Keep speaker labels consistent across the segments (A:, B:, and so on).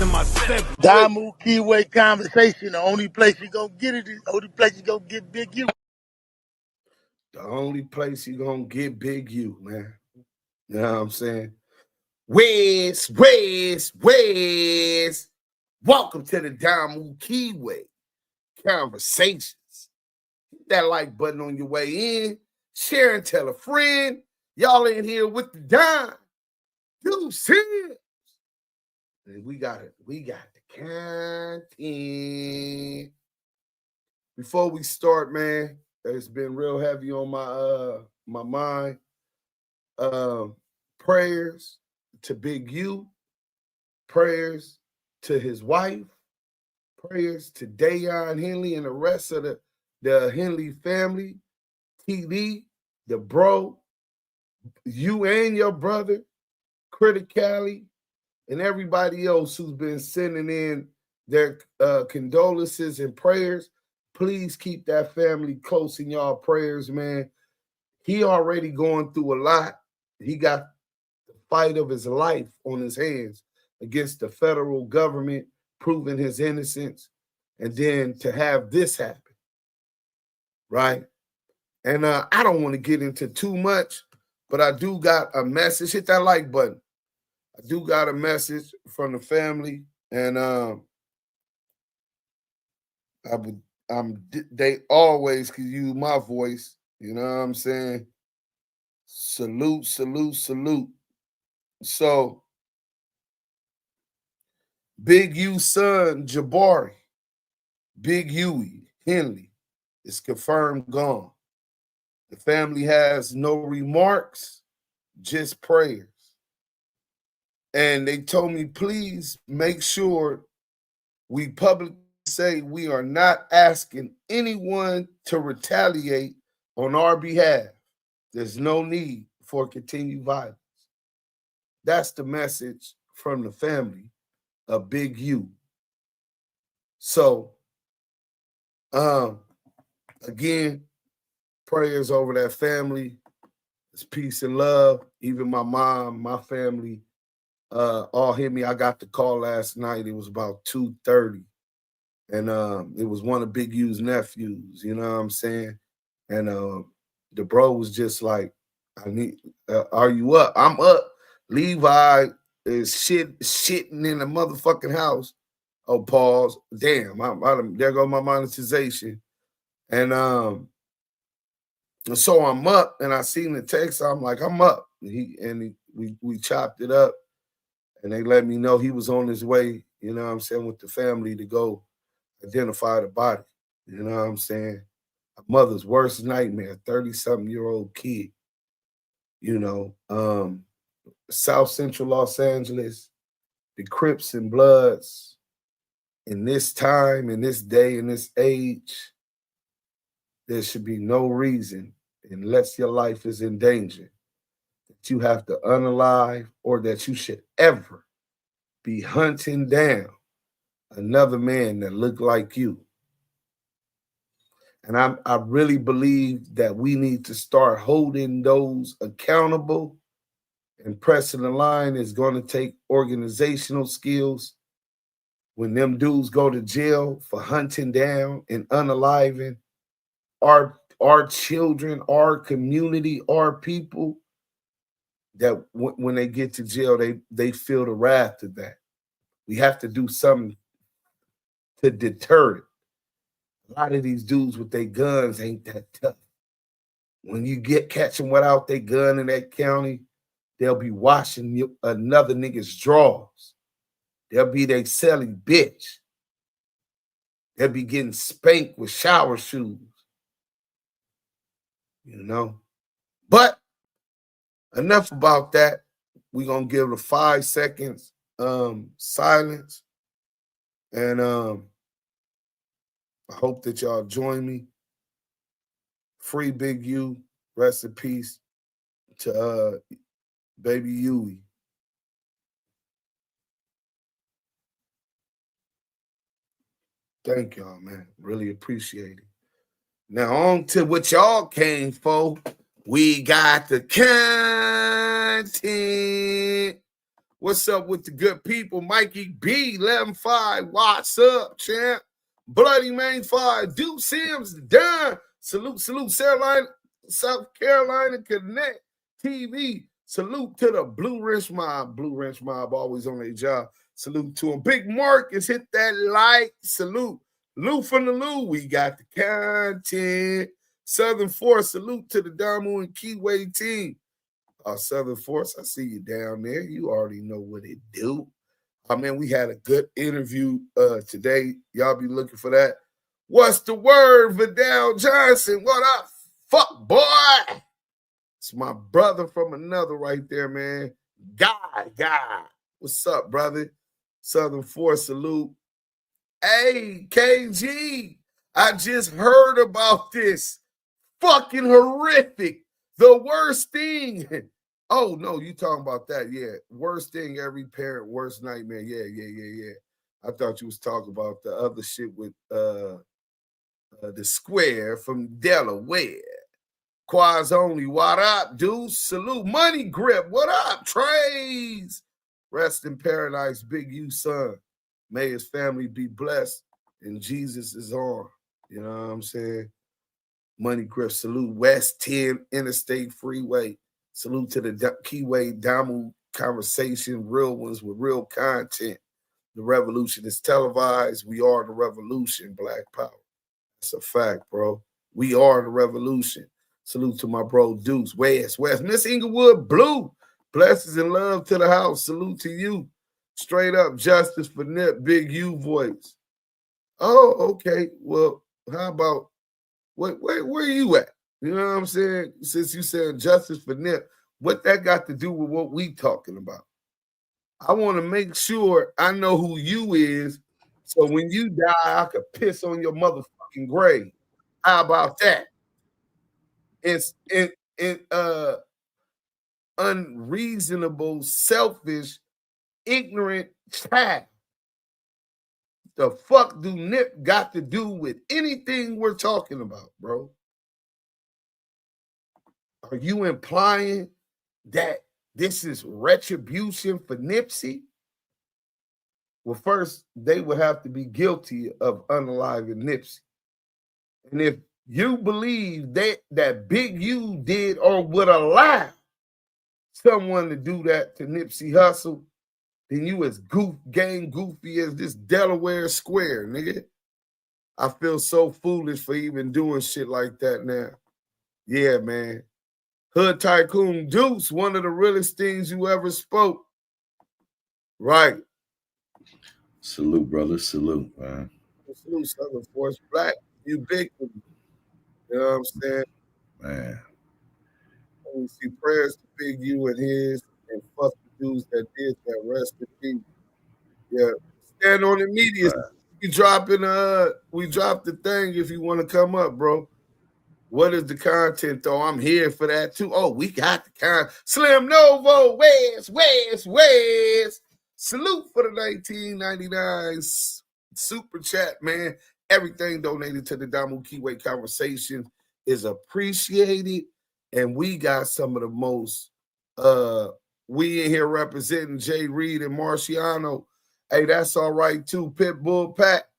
A: Damu Keyway Conversation. The only place you gonna get it is the only place you gonna get Big U.
B: The only place you gonna get Big U, man. You know what I'm saying? Wes. Welcome to the Damu Keyway Conversations. Hit that like button on your way in. Share and tell a friend. Y'all in here with the Dime. You see it. And we got it. We got the content. Before we start, man, it's been real heavy on my mind. Prayers to Big U, prayers to his wife, prayers to Dayon Henley and the rest of the Henley family, TD, the bro, you and your brother, Critically, and everybody else who's been sending in their condolences and prayers. Please keep that family close in y'all prayers, man. He already going through a lot. He got the fight of his life on his hands against the federal government, proving his innocence, and then to have this happen, right? And I don't want to get into too much, but I do got a message. Hit that like button. I do got a message from the family, and they always can use my voice. You know what I'm saying? Salute. So, Big U's son, Jabari, Big Huey Henley, is confirmed gone. The family has no remarks, just prayers. And they told me, please make sure we publicly say we are not asking anyone to retaliate on our behalf. There's no need for continued violence. That's the message from the family of Big U. So, again, prayers over that family. It's peace and love. Even my mom, my family, all hit me. I got the call last night. It was about 2:30. And it was one of Big U's nephews, you know what I'm saying? And the bro was just like, are you up? I'm up. Levi is shitting in the motherfucking house. Oh, pause. Damn, there go my monetization. And so I'm up, and I seen the text. I'm like, I'm up. We chopped it up, and they let me know he was on his way, you know what I'm saying, with the family to go identify the body. You know what I'm saying? A mother's worst nightmare, 30-something-year-old kid. You know, South Central Los Angeles, the Crips and Bloods, in this time, in this day, in this age, there should be no reason, unless your life is in danger, that you have to unalive or that you should ever be hunting down another man that looked like you. And I really believe that we need to start holding those accountable, and pressing the line is going to take organizational skills. When them dudes go to jail for hunting down and unaliving our children, our community, our people, that when they get to jail, they feel the wrath of that. We have to do something to deter it. A lot of these dudes with their guns ain't that tough. When you catch them without their gun in that county, they'll be washing another nigga's drawers. They'll be they selling bitch. They'll be getting spanked with shower shoes. You know? But enough about that. We're going to give it a 5 seconds silence. And I hope that y'all join me. Free Big U. Rest in peace to baby Huey. Thank y'all, man. Really appreciate it. Now on to what y'all came for. We got the content. What's up with the good people? Mikey B, 11-5. What's up, champ? Bloody Main 5. Duke Sims, done. Salute, South Carolina Connect TV. Salute to the Blue Wrench Mob. Blue Wrench Mob always on their job. Salute to them. Big Marcus, hit that like. Salute. Lou from the Lou, we got the content. Southern Force, salute to the Damu and Keyway team. Southern Force, I see you down there. You already know what it do. I mean, we had a good interview today. Y'all be looking for that. What's the word, Vidal Johnson? What up, fuck boy? It's my brother from another right there, man. Guy. What's up, brother? Southern Force, salute. Hey, KG, I just heard about this. Fucking horrific. The worst thing. Oh, no, you talking about that. Yeah. Worst thing, every parent, worst nightmare. Yeah. I thought you was talking about the other shit with the Square from Delaware. Quads only. What up, dude? Salute. Money Grip. What up, Trays? Rest in paradise, Big U son. May his family be blessed, and Jesus is on. You know what I'm saying? Money Grip, salute. West 10 Interstate Freeway. Salute to the Keyway Damu conversation, real ones with real content. The revolution is televised. We are the revolution, Black Power. That's a fact, bro. We are the revolution. Salute to my bro Deuce. West. Miss Inglewood Blue. Blessings and love to the house. Salute to you. Straight up justice for Nip, Big U voice. Oh, okay. Well, how about where you at? You know what I'm saying? Since you said justice for Nip, what that got to do with what we talking about? I want to make sure I know who you is, so when you die, I could piss on your motherfucking grave. How about that? It's unreasonable, selfish, ignorant child. The fuck do Nip got to do with anything we're talking about, bro? Are you implying that this is retribution for Nipsey? Well, first, they would have to be guilty of unaliving Nipsey. And if you believe that Big U did or would allow someone to do that to Nipsey Hussle, then you as goofy as this Delaware Square, nigga. I feel so foolish for even doing shit like that now. Yeah, man. Hood Tycoon Deuce, one of the realest things you ever spoke. Right.
C: Salute, brother. Salute, man.
B: Salute, Southern Force Black. You big. You know what I'm saying?
C: Man.
B: We see prayers to Big U and his, and fuck the dudes that did that. Rest in peace. Yeah. Stand on the media. Right. We dropped the thing if you want to come up, bro. What is the content, though? I'm here for that, too. Oh, we got the content. Slim Novo, West. Salute for the 1999 super chat, man. Everything donated to the Damu Keyway conversation is appreciated. And we got some of the most, we in here representing Jay Reed and Marciano. Hey, that's all right, too. Pitbull Pat.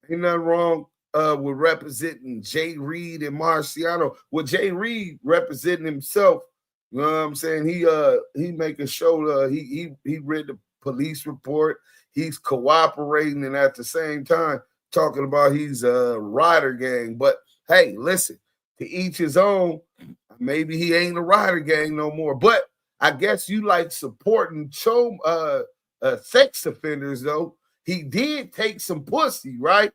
B: Ain't nothing wrong with representing Jay Reed and Marciano. Well, Jay Reed representing himself. You know what I'm saying? He making sure he read the police report. He's cooperating, and at the same time talking about he's a rider gang. But hey, listen, to each his own. Maybe he ain't a rider gang no more. But I guess you like supporting sex offenders, though. He did take some pussy, right?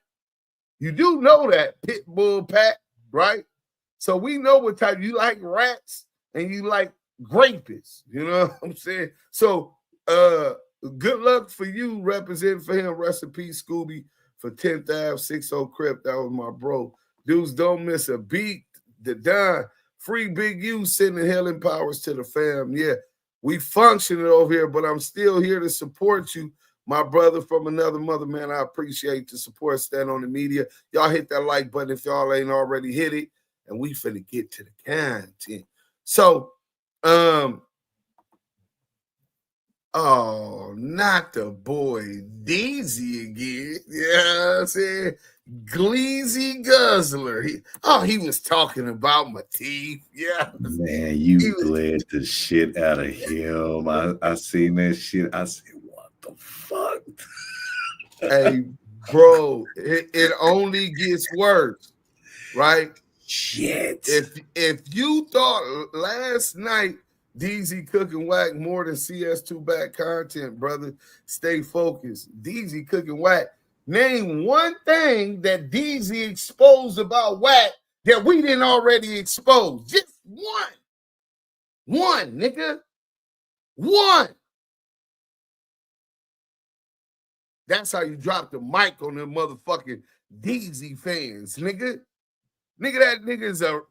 B: You do know that, Pitbull Pat, right? So we know what type. You like rats and you like rapists. You know what I'm saying? So good luck for you representing for him. Rest in peace, Scooby, for 10th Ave, 60 Crip. That was my bro. Dudes don't miss a beat. The Don. Free Big U, sending healing powers to the fam. Yeah, we functioning over here, but I'm still here to support you. My brother from another mother, man, I appreciate the support. Stand on the media. Y'all hit that like button if y'all ain't already hit it. And we finna get to the content. So, Oh, not the boy Deezy again. You know what I'm saying? Gleazy Guzzler. He was talking about my teeth. Yeah.
C: Man,
B: He
C: you
B: was,
C: glad the shit out of him. I seen that shit. I said, what the fuck?
B: hey, bro, it only gets worse, right?
C: Shit.
B: If you thought last night DZ cooking whack more than CS2 back content, brother, stay focused. DZ cooking whack. Name one thing that DZ exposed about whack that we didn't already expose. Just one. One, nigga. One. That's how you drop the mic on them motherfucking DZ fans, nigga. Nigga, that nigga is a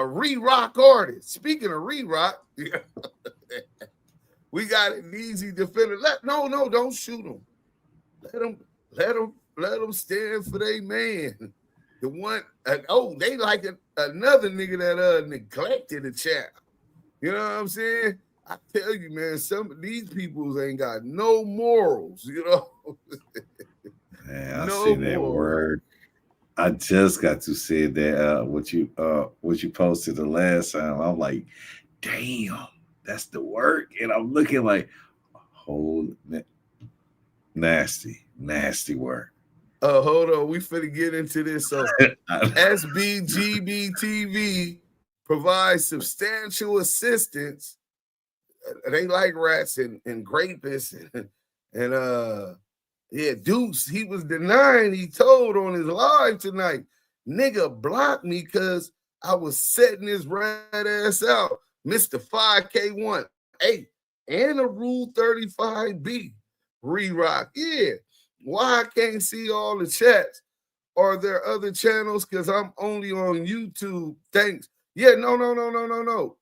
B: re-rock artist. Speaking of re-rock, we got an easy defender. No, don't shoot him. Let him stand for their man. The one, they like another nigga that neglected a child. You know what I'm saying? I tell you, man, some of these people ain't got no morals, you know.
C: Man, I seen that word. I just got to say that what you posted the last time. I'm like, damn, that's the work. And I'm looking like, whole nasty work.
B: Hold on, we finna get into this. So SBGB-TV provides substantial assistance. They like rats and rapists and yeah, Deuce, he was denying, he told on his live tonight, nigga blocked me because I was setting his rat ass out. Mr. 5K1, hey, and a Rule 35B. Re-rock. Yeah. Why I can't see all the chats? Are there other channels? Because I'm only on YouTube. Thanks. Yeah, no.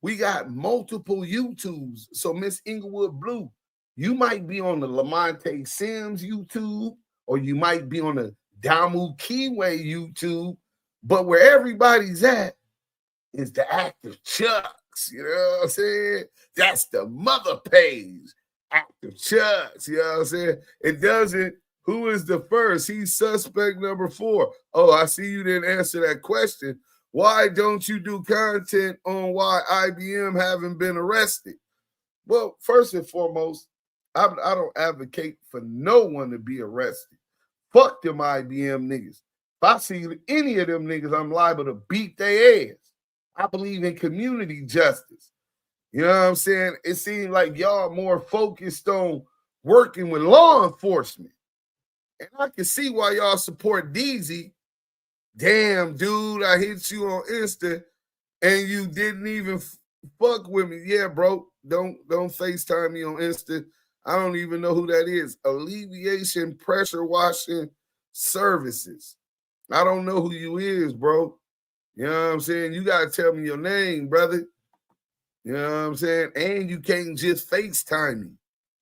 B: We got multiple YouTubes. So Miss Inglewood Blue, you might be on the Lamonte Sims YouTube, or you might be on the Damu Keyway YouTube, but where everybody's at is the Active Chucks. You know what I'm saying? That's the mother page. Active Chucks. You know what I'm saying? It doesn't. Who is the first? He's suspect number 4. Oh, I see you didn't answer that question. Why don't you do content on why IBM haven't been arrested? Well, first and foremost, I don't advocate for no one to be arrested. Fuck them IBM niggas. If I see any of them niggas, I'm liable to beat their ass. I believe in community justice. You know what I'm saying? It seems like y'all more focused on working with law enforcement. And I can see why y'all support DZ. Damn, dude, I hit you on Insta and you didn't even fuck with me. Yeah, bro, don't FaceTime me on Insta. I don't even know who that is. Alleviation Pressure Washing Services. I don't know who you is, bro. You know what I'm saying? You got to tell me your name, brother. You know what I'm saying? And you can't just FaceTime me.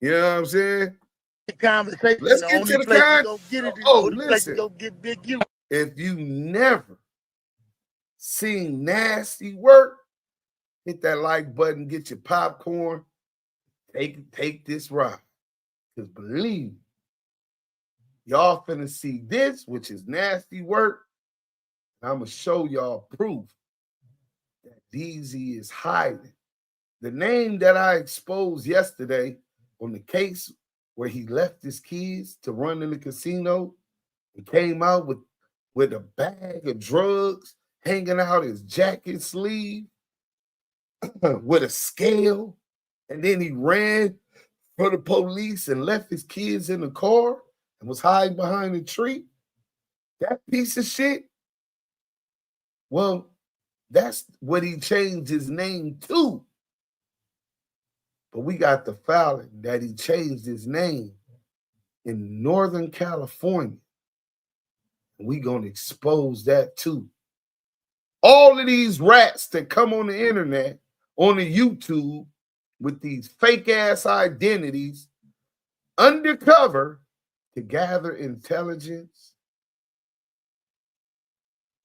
B: You know what I'm saying?
A: The conversation.
B: Let's get to the
A: conversation.
B: Oh, listen.
A: Go get Big U.
B: If you never seen nasty work, hit that like button, get your popcorn, take this ride. Because believe me, y'all finna see this, which is nasty work. I'm going to show y'all proof that DZ is hiding. The name that I exposed yesterday on the case where he left his kids to run in the casino and came out with a bag of drugs hanging out his jacket sleeve with a scale, and then he ran for the police and left his kids in the car and was hiding behind a tree. That piece of shit, well, that's what he changed his name to. But we got the filing that he changed his name in Northern California. And we gonna expose that too. All of these rats that come on the internet, on the YouTube, with these fake ass identities, undercover, to gather intelligence,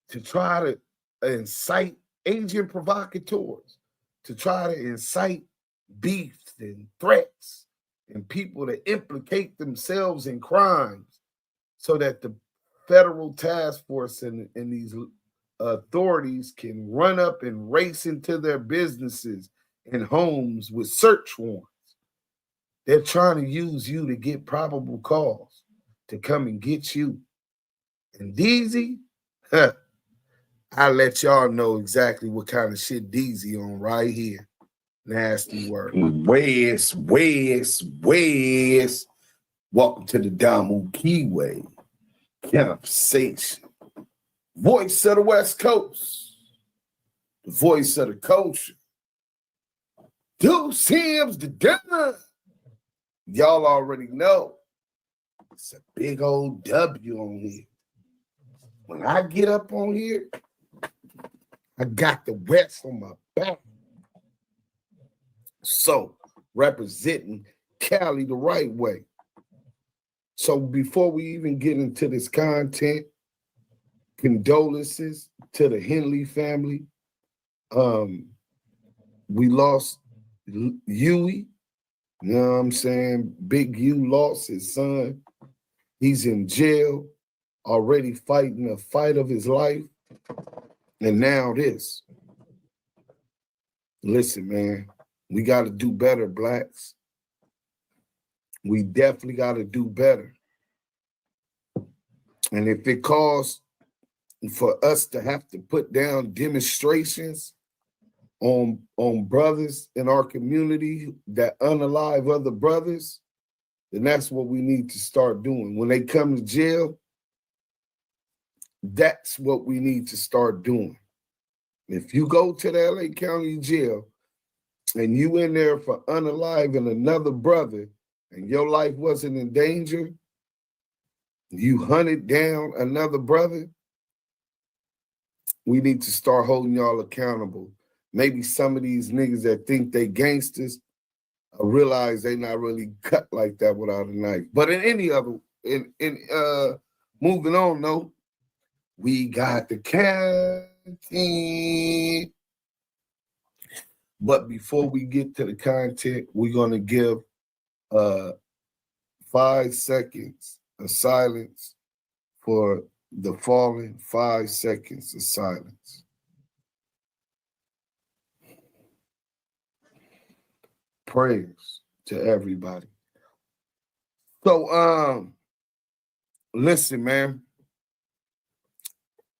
B: to try to incite agent provocateurs, to try to incite beefs and threats and people to implicate themselves in crimes so that the federal task force and these authorities can run up and race into their businesses and homes with search warrants. They're trying to use you to get probable cause to come and get you. And Deezy, I'll let y'all know exactly what kind of shit Deezy on right here. Nasty word.
C: Wes. Welcome to the Damu Keyway Conversation. Voice of the West Coast. The voice of the culture. Deuce Sims the done. Y'all already know. It's a big old W on here. When I get up on here, I got the West on my back. So, representing Cali the right way. So, before we even get into this content, condolences to the Henley family. We lost Huey. You know what I'm saying? Big U lost his son. He's in jail, already fighting a fight of his life. And now this. Listen, man, we got to do better, blacks. We definitely got to do better. And if it calls for us to have to put down demonstrations on brothers in our community that unalive other brothers, then that's what we need to start doing. When they come to jail, that's what we need to start doing. If you go to the LA County jail and you in there for unaliving another brother and your life wasn't in danger, you hunted down another brother, we need to start holding y'all accountable. Maybe some of these niggas that think they gangsters realize they not really cut like that without a knife. But in any other, moving on though, we got the content. But before we get to the content, we're gonna give 5 seconds of silence for the fallen. 5 seconds of silence. Prayers to everybody. So, listen, man.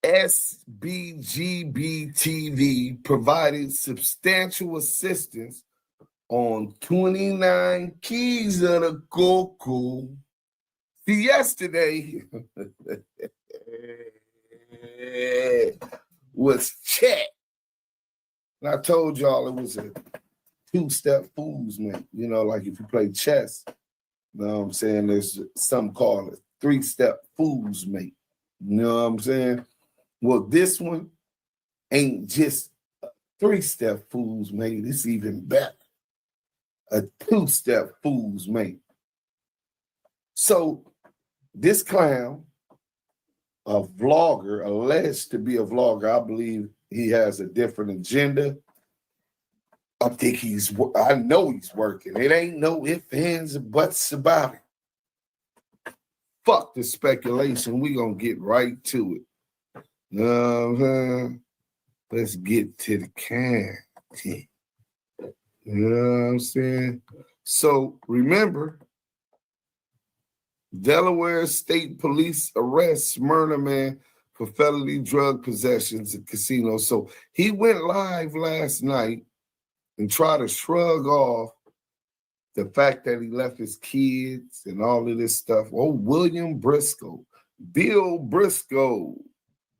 C: SBGB TV provided substantial assistance on 29 keys of the Coco. See, yesterday was Chet. And I told y'all it was a 2-step fools, man. You know, like if you play chess, you know what I'm saying? There's some call it 3-step fools, mate. You know what I'm saying? Well, this one ain't just a 3-step fools, mate. It's even better. A 2-step fools, mate. So this clown, a vlogger, alleged to be a vlogger, I believe he has a different agenda. I know he's working. It ain't no ifs, ands, or buts about it. Fuck the speculation. We gonna get right to it. Let's get to the content. You know what I'm saying? So remember, Delaware State Police arrest Smyrna man for felony drug possessions at casino. So he went live last night and try to shrug off the fact that he left his kids and all of this stuff. Oh, William Briscoe, Bill Briscoe,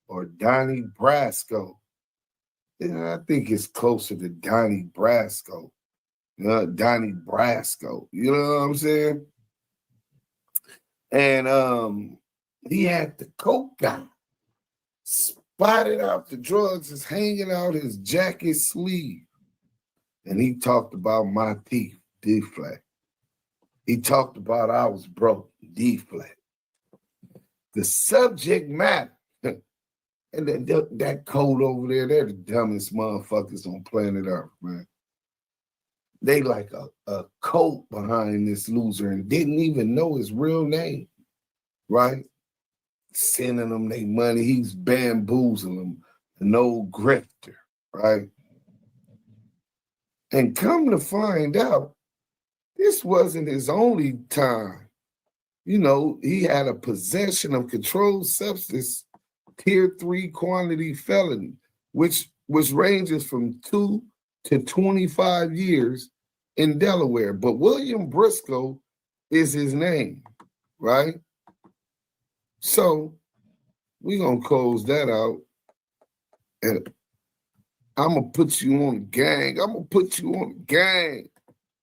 C: or Donnie Brasco. Yeah, I think it's closer to Donnie Brasco. Donnie Brasco. You know what I'm saying? And he had the coke guy spotted out the drugs is hanging out his jacket sleeve. And he talked about my teeth, D-flat. He talked about I was broke, D-flat. The subject matter, and that code over there, they're the dumbest motherfuckers on planet Earth, man.
B: they like a cult behind this loser and didn't even know his real name, right? Sending them their money. He's bamboozling them, an old grifter, right? And come to find out, this wasn't his only time. You know, he had a possession of controlled substance, tier 3 quantity felony, which ranges from 2 to 25 years in Delaware. But William Briscoe is his name, right? So we're going to close that out. And I'm going to put you on the gang. I'm going to put you on the gang.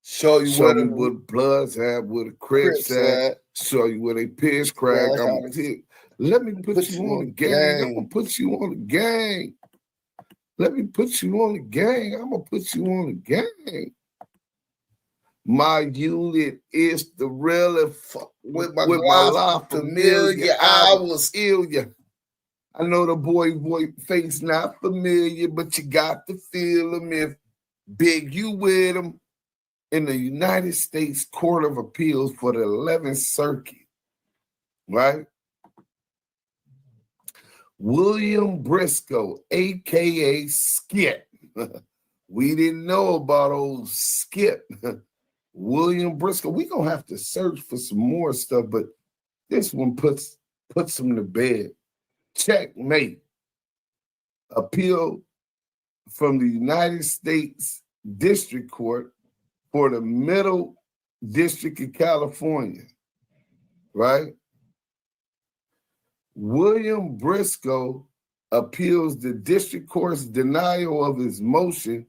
B: Show you where the Bloods at, where the Crips at. Show you where they piss crack. Let me put you on the gang. I'm going to put you on the gang. Let me put you on the gang. I'm going to put you on the gang. My unit is the real. With my La Familia, I was ill. I know the boy face not familiar, but you got to feel him. If Big U with him in the United States Court of Appeals for the 11th Circuit, right? William Briscoe, a.k.a. Skip. We didn't know about old Skip. William Briscoe. We're going to have to search for some more stuff, but this one puts him to bed. Checkmate. Appeal from the United States District Court for the Middle District of California, right? William Briscoe appeals the district court's denial of his motion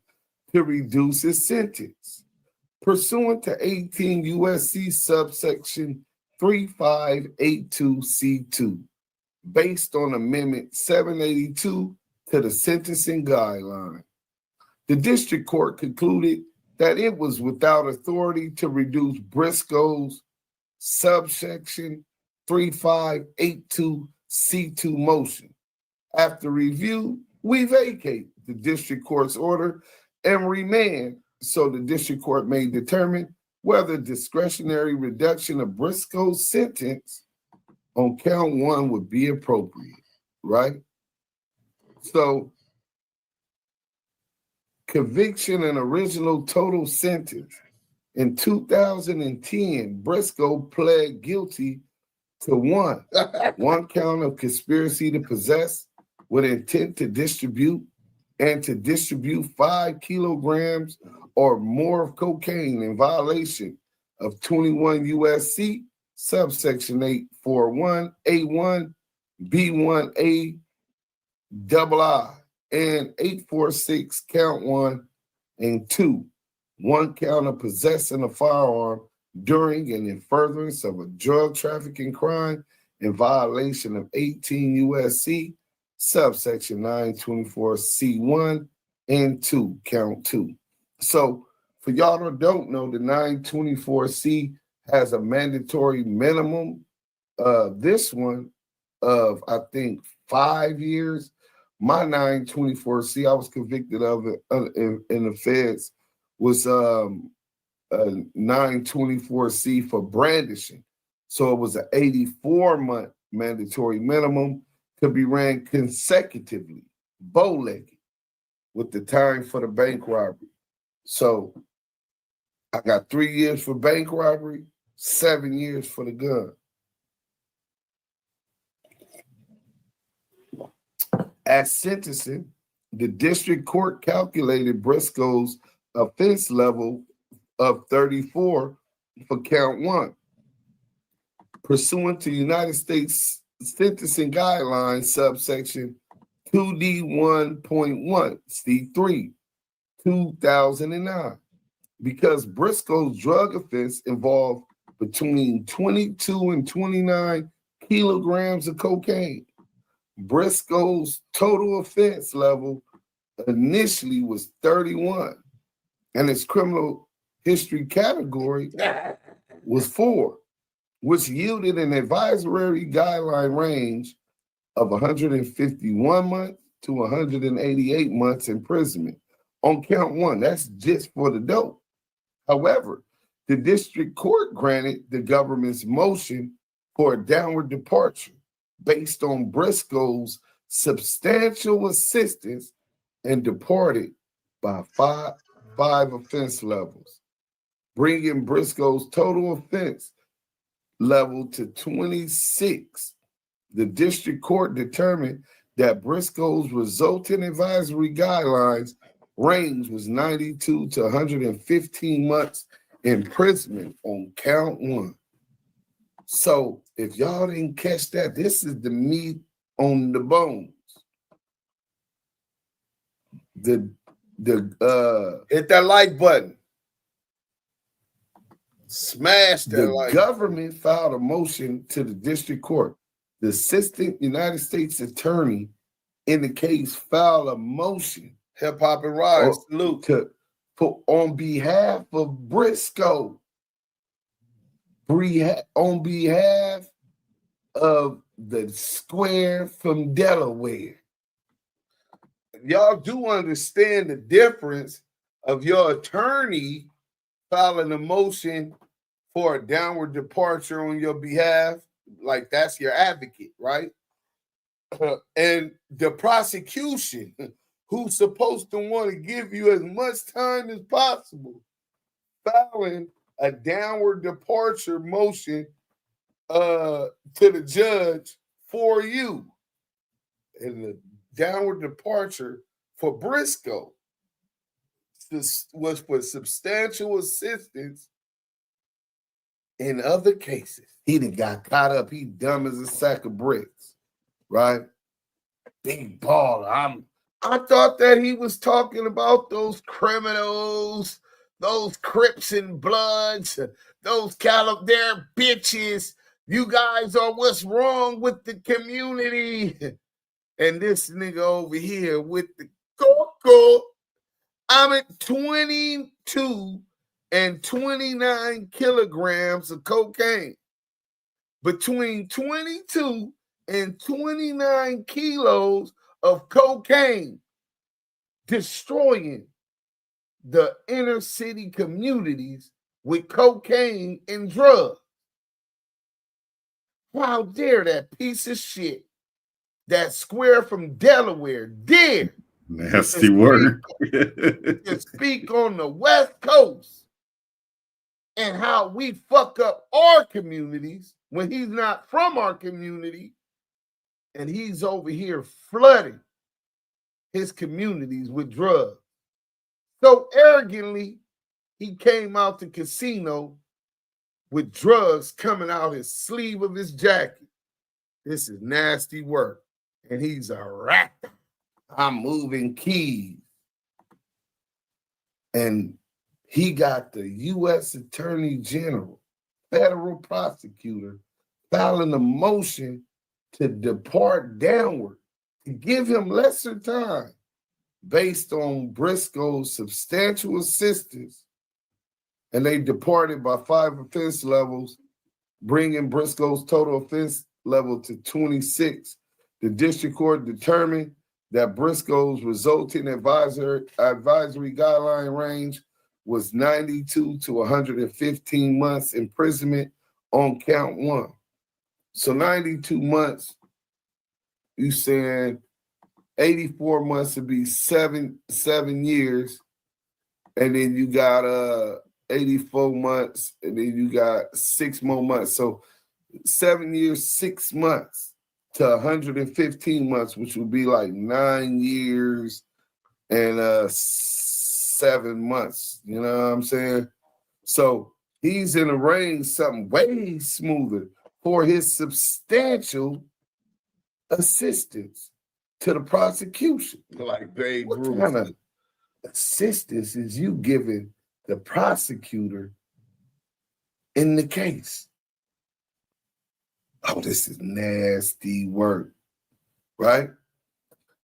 B: to reduce his sentence, pursuant to 18 U.S.C. subsection 3582C2, based on Amendment 782 to the sentencing guideline. The district court concluded that it was without authority to reduce Briscoe's subsection 3582C2 motion. After review, we vacate the district court's order and remand so the district court may determine whether discretionary reduction of Briscoe's sentence on count 1 would be appropriate, right? So, conviction and original total sentence. In 2010, Briscoe pled guilty to one count of conspiracy to possess with intent to distribute and to distribute 5 kilograms or more of cocaine in violation of 21 U.S.C. subsection 841A1, B1A, II, and 846, count 1 and 2. 1 count of possessing a firearm during and in furtherance of a drug trafficking crime in violation of 18 U.S.C. subsection 924C1 and 2, count 2. So for y'all that don't know, the 924C has a mandatory minimum. This one of, I think, 5 years. My 924C, I was convicted of it in the feds, was a 924C for brandishing. So it was an 84-month mandatory minimum to be ran consecutively, bow-legged, with the time for the bank robbery. So I got 3 years for bank robbery, 7 years for the gun. At sentencing, the district court calculated Briscoe's offense level of 34 for count 1. Pursuant to United States sentencing guidelines subsection 2D1.1 C3, 2009, because Briscoe's drug offense involved between 22 and 29 kilograms of cocaine. Briscoe's total offense level initially was 31, and his criminal history category was 4, which yielded an advisory guideline range of 151 months to 188 months imprisonment on count 1. That's just for the dope. However, the district court granted the government's motion for a downward departure based on Briscoe's substantial assistance and departed by five offense levels, bringing Briscoe's total offense level to 26. The district court determined that Briscoe's resulting advisory guidelines range was 92 to 115 months imprisonment on count one. So if y'all didn't catch that, this is the meat on the bones. Hit that like button. Smash that like. The government filed a motion to the district court. The assistant United States attorney in the case filed a motion. Hip Hop and Rise, salute. To put on behalf of Briscoe, on behalf of the square from Delaware. Y'all do understand the difference of your attorney filing a motion for a downward departure on your behalf, like that's your advocate, right? And the prosecution, who's supposed to want to give you as much time as possible, filing a downward departure motion to the judge for you. And the downward departure for Briscoe was for substantial assistance in other cases. He done got caught up. He dumb as a sack of bricks, right? Big baller. I thought that he was talking about those criminals, those Crips and Bloods, those they're bitches. You guys are what's wrong with the community. And this nigga over here with the coco, I'm at 22 and 29 kilograms of cocaine. Between 22 and 29 kilos of cocaine, destroying the inner city communities with cocaine and drugs. How dare that piece of shit, that square from Delaware, dare
C: nasty word
B: to speak on the West Coast and how we fuck up our communities when he's not from our community and he's over here flooding his communities with drugs. So arrogantly, he came out the casino with drugs coming out his sleeve of his jacket. This is nasty work. And he's a rat. I'm moving keys. And he got the U.S. Attorney General, federal prosecutor, filing a motion to depart downward, to give him lesser time based on Briscoe's substantial assistance. And they departed by 5 offense levels, bringing Briscoe's total offense level to 26. The district court determined that Briscoe's resulting advisory guideline range was 92 to 115 months imprisonment on count one. So 92 months, you saying 84 months would be seven years, and then you got 84 months, and then you got 6 more months. So 7 years, 6 months to 115 months, which would be like 9 years and 7 months. You know what I'm saying? So he's in a range something way smoother for his substantial assistance to the prosecution. Like Babe Ruth. What kind of assistance is you giving the prosecutor in the case? Oh, this is nasty work, right?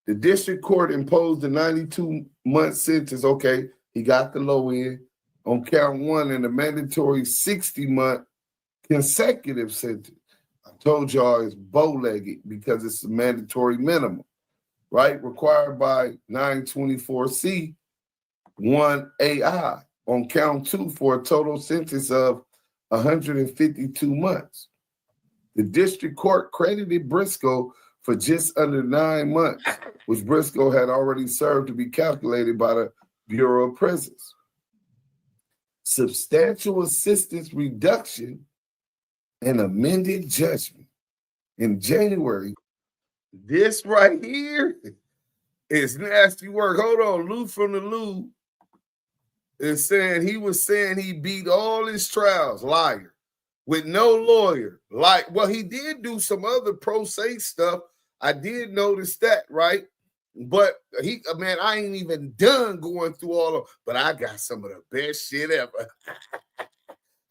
B: The district court imposed a 92-month sentence. Okay, he got the low end on count one and a mandatory 60-month consecutive sentence. I told y'all it's bow-legged because it's a mandatory minimum, right? Required by 924C 1AI. on count 2 for a total sentence of 152 months. The district court credited Briscoe for just under 9 months, which Briscoe had already served to be calculated by the Bureau of Prisons. Substantial assistance reduction and amended judgment. In January, this right here is nasty work. Hold on, Lou from the Lou is saying he beat all his trials, liar, with no lawyer. Well, he did do some other pro se stuff. I did notice that, right? But I ain't even done going through all of, but I got some of the best shit ever.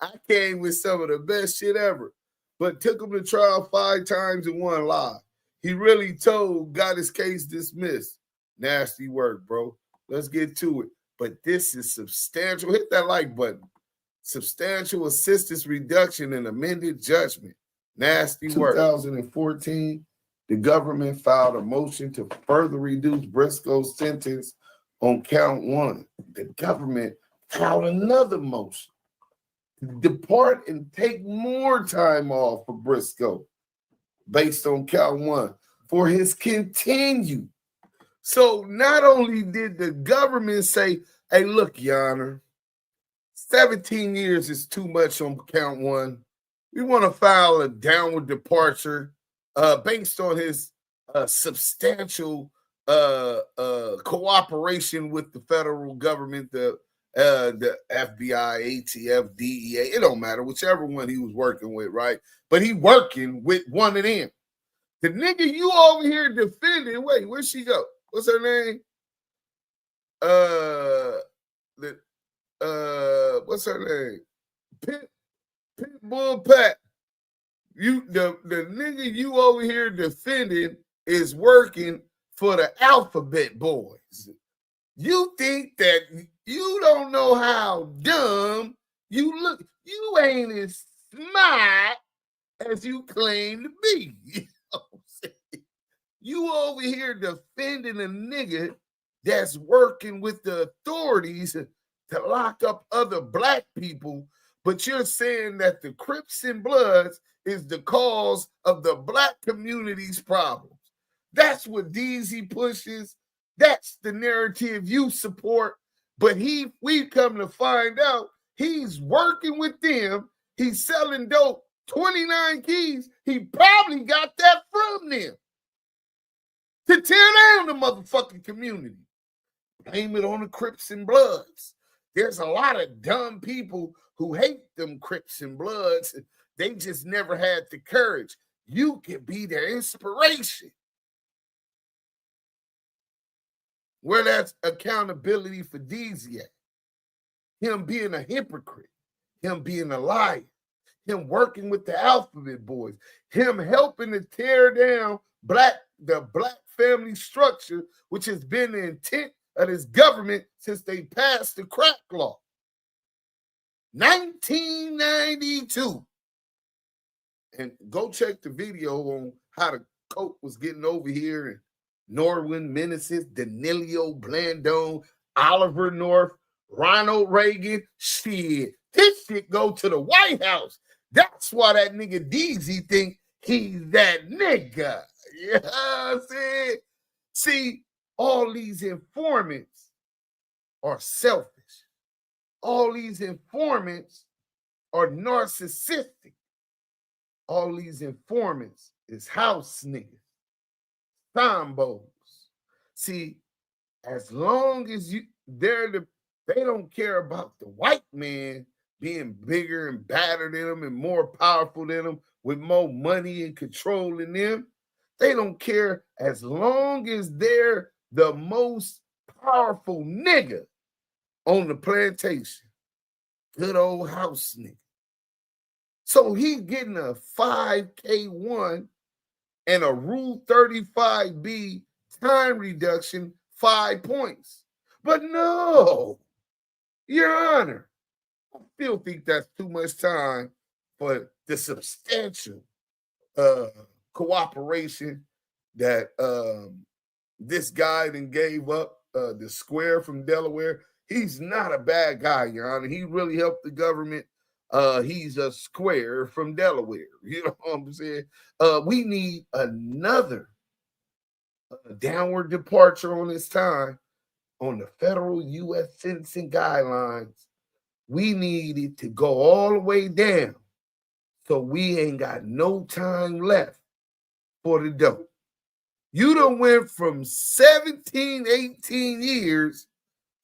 B: I came with some of the best shit ever, but took him to trial 5 times and won live. He really got his case dismissed. Nasty work, bro. Let's get to it. But this is substantial. Hit that like button. Substantial assistance reduction and amended judgment. Nasty work. 2014, the government filed a motion to further reduce Briscoe's sentence on count 1. The government filed another motion to depart and take more time off for Briscoe based on count 1 for his continued. So not only did the government say, hey, look, Your Honor, 17 years is too much on count 1. We want to file a downward departure based on his substantial cooperation with the federal government, the FBI, ATF, DEA. It don't matter, whichever one he was working with, right? But he working with one of them. The nigga you over here defending, wait, where'd she go? What's her name? What's her name? Pitbull Pat. The nigga you over here defending is working for the Alphabet Boys. You think that you don't know how dumb you look. You ain't as smart as you claim to be. You over here defending a nigga that's working with the authorities to lock up other black people, but you're saying that the Crips and Bloods is the cause of the black community's problems. That's what DZ pushes. That's the narrative you support. But we come to find out he's working with them. He's selling dope, 29 keys. He probably got that from them to tear down the motherfucking community. Blame it on the Crips and Bloods. There's a lot of dumb people who hate them Crips and Bloods. They just never had the courage. You can be their inspiration. Where that's accountability for DZ at. Him being a hypocrite. Him being a liar. Him working with the Alphabet Boys. Him helping to tear down the black family structure, which has been the intent of this government since they passed the crack law. 1992. And go check the video on how the coke was getting over here in Norwin, Meneses, Danilo Blandone, Oliver North, Ronald Reagan. Shit, this shit go to the White House. That's why that nigga DZ think he's that nigga. You know what I'm saying? See, all these informants are selfish. All these informants are narcissistic. All these informants is house niggas, Sambos. See, as long as they don't care about the white man being bigger and badder than them and more powerful than them with more money and control than them. They don't care as long as they're the most powerful nigga on the plantation. Good old house nigga. So he getting a 5K1 and a Rule 35B time reduction, 5 points. But no, Your Honor, I still think that's too much time for the substantial cooperation that this guy then gave up, the square from Delaware. he's not a bad guy, Your Honor. He really helped the government. He's a square from Delaware. You know what I'm saying? We need another downward departure on this time on the federal U.S. sentencing guidelines. We need it to go all the way down, so we ain't got no time left for the dope. You done went from 17, 18 years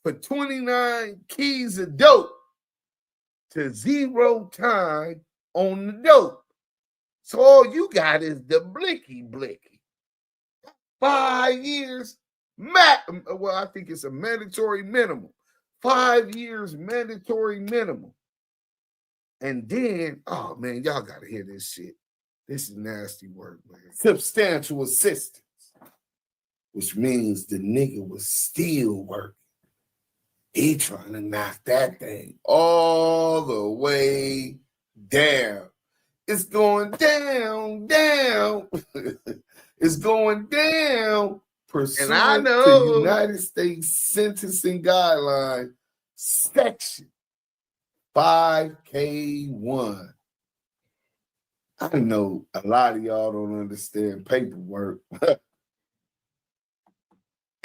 B: for 29 keys of dope to 0 time on the dope. So all you got is the blicky. 5 years, well, I think it's a mandatory minimum. 5 years mandatory minimum. And then, oh man, y'all gotta hear this shit. This is nasty work, man. Substantial assistance, which means the nigga was still working. He trying to knock that thing all the way down. It's going down. It's going down. Pursuant
A: And I know
B: to United States Sentencing Guideline, Section 5K1. I know a lot of y'all don't understand paperwork.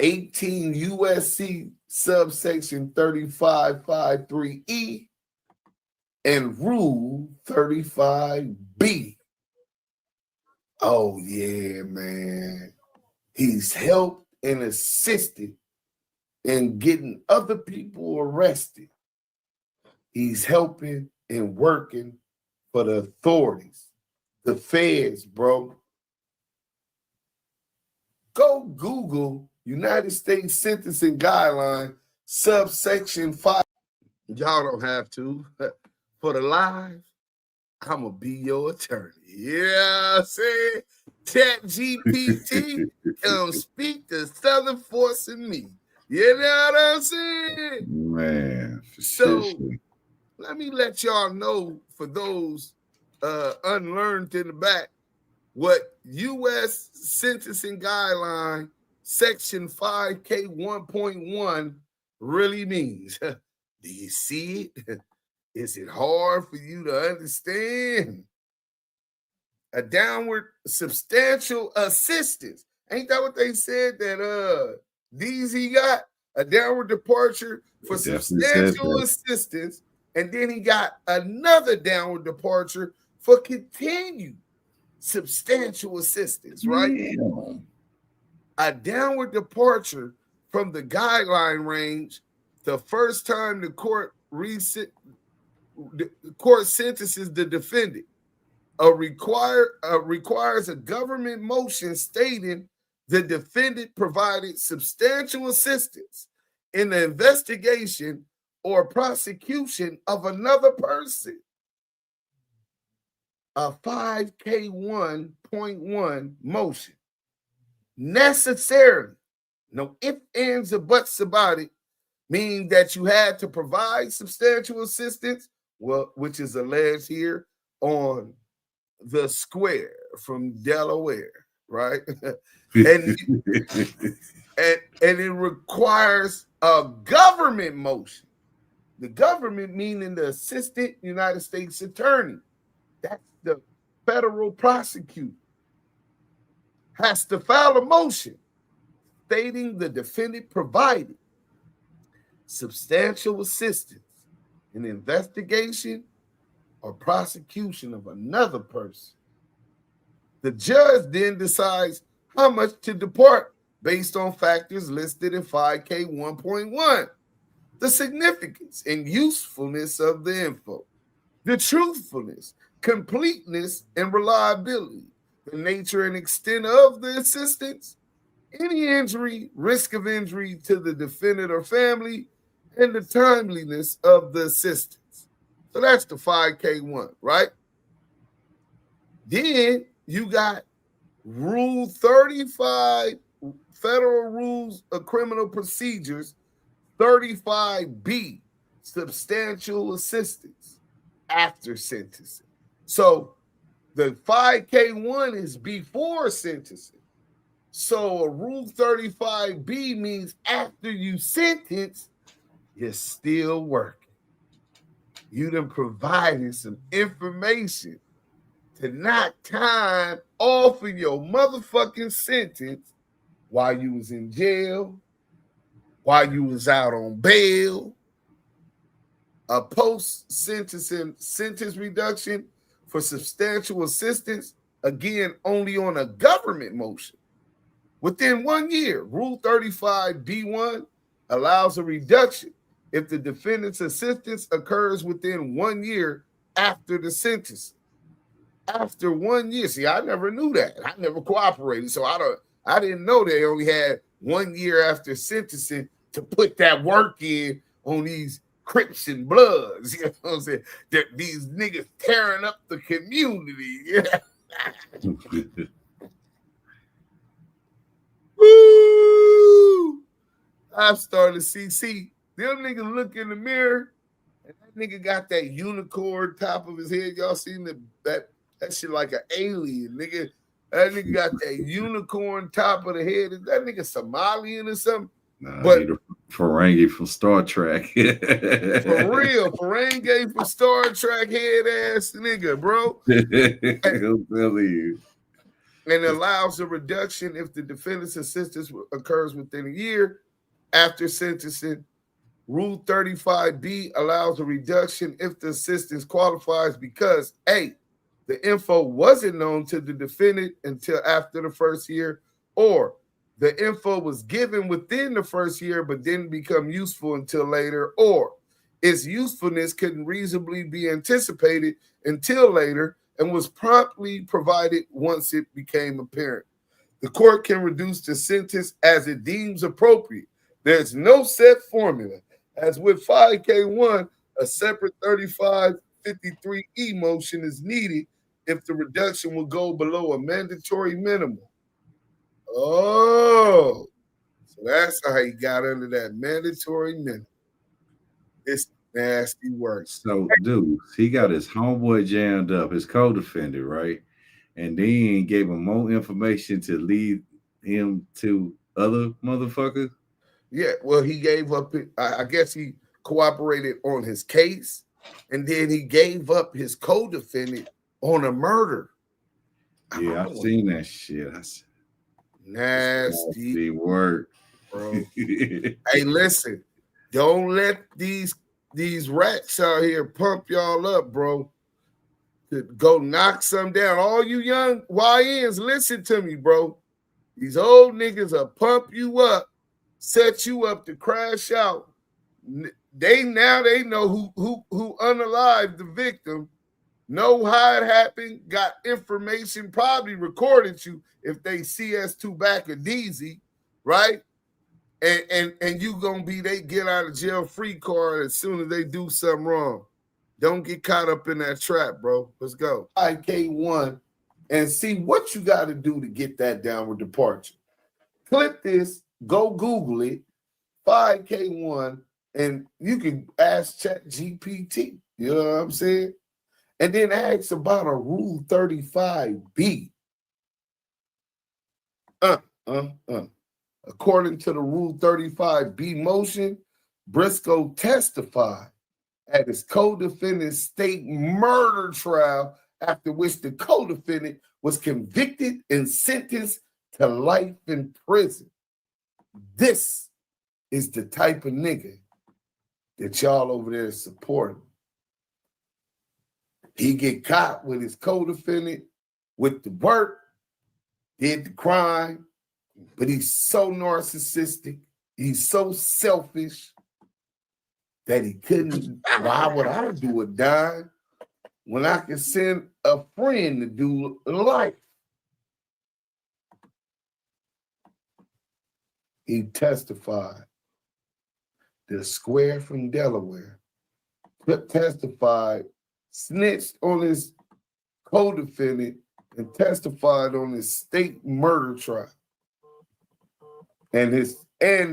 B: 18 USC subsection 3553E and Rule 35B. Oh, yeah, man. He's helped and assisted in getting other people arrested. He's helping and working for the authorities, the feds, bro. Go Google United States Sentencing Guideline, subsection 5. Y'all don't have to. For the live, I'm going to be your attorney. Yeah, I'm saying? ChatGPT, come speak to Southern Force and me. You know what I'm saying?
C: Man.
B: So let me let y'all know, for those unlearned in the back, what U.S. Sentencing Guideline Section 5K 1.1 really means. Do you see it? Is it hard for you to understand? A downward substantial assistance. Ain't that what they said that DZ got? A downward departure for substantial assistance. And then he got another downward departure for continued substantial assistance, right?
C: Yeah.
B: A downward departure from the guideline range the first time the court sentences the defendant requires a government motion stating the defendant provided substantial assistance in the investigation or prosecution of another person. A 5K1.1 motion. Necessarily, no ifs, ands, or buts about it, meaning that you had to provide substantial assistance, well, which is alleged here on the square from Delaware, right? and it requires a government motion. The government meaning the assistant United States attorney. That's the federal prosecutor. Has to file a motion stating the defendant provided substantial assistance in the investigation or prosecution of another person. The judge then decides how much to depart based on factors listed in 5K 1.1. The significance and usefulness of the info, the truthfulness, completeness, and reliability, the nature and extent of the assistance, any injury, risk of injury to the defendant or family, and the timeliness of the assistance. So that's the 5K1, right? Then you got Rule 35, Federal Rules of Criminal Procedures, 35B, substantial assistance after sentencing. So the 5K1 is before sentencing. So a Rule 35B means after you sentence, You're still working. You done provided some information to knock time off of your motherfucking sentence while you was in jail, while you was out on bail, a post-sentencing sentence reduction for substantial assistance, again, only on a government motion. Within 1 year, Rule 35B1 allows a reduction if the defendant's assistance occurs within 1 year after the sentence. After 1 year, see, I never knew that. I never cooperated, so I didn't know they only had 1 year after sentencing to put that work in on these Crips and Bloods. You know what I'm saying? These niggas tearing up the community. Yeah. Woo! I've started to see them niggas look in the mirror, and that nigga got that unicorn top of his head. Y'all seen that shit like an alien, nigga. That nigga got that unicorn top of the head. Is that nigga Somalian or something?
C: Nah, but Ferengi from Star Trek.
B: For real, Ferengi from Star Trek head ass nigga, bro.
C: I'll tell you.
B: And allows a reduction if the defendant's assistance occurs within a year after sentencing. Rule 35B allows a reduction if the assistance qualifies because A, the info wasn't known to the defendant until after the first year, or the info was given within the first year but didn't become useful until later, or its usefulness couldn't reasonably be anticipated until later and was promptly provided once it became apparent. The court can reduce the sentence as it deems appropriate. There's no set formula. As with 5K1, a separate 3553E motion is needed if the reduction will go below a mandatory minimum. Oh, so that's how he got under that mandatory minimum. It's nasty work.
C: So, dude, he got his homeboy jammed up, his co-defendant, right? And then gave him more information to lead him to other motherfuckers.
B: Yeah, well, he gave up. I guess he cooperated on his case, and then he gave up his co-defendant on a murder.
C: Yeah, I've seen that shit. That's
B: nasty
C: work,
B: bro. Hey, listen, don't let these rats out here pump y'all up, bro. To go knock some down. All you young YNs, listen to me, bro. These old niggas will pump you up, set you up to crash out. They know who unalived the victim, know how it happened, got information, probably recorded you if they CS2 back a DZ, right? And you gonna be they get out of jail free card as soon as they do something wrong. Don't get caught up in that trap, bro. Let's go. IK1 and see what you got to do to get that downward departure. Click this, go Google it, 5K1, and you can ask ChatGPT. You know what I'm saying? And then ask about a Rule 35B. According to the Rule 35B motion, Briscoe testified at his co-defendant's state murder trial, after which the co-defendant was convicted and sentenced to life in prison. This is the type of nigga that y'all over there supporting. He get caught with his co-defendant with the work, did the crime, but he's so narcissistic, he's so selfish that he couldn't. Why would I do a dime when I can send a friend to do life? He testified. The square from Delaware testified, snitched on his co-defendant, and testified on his state murder trial. And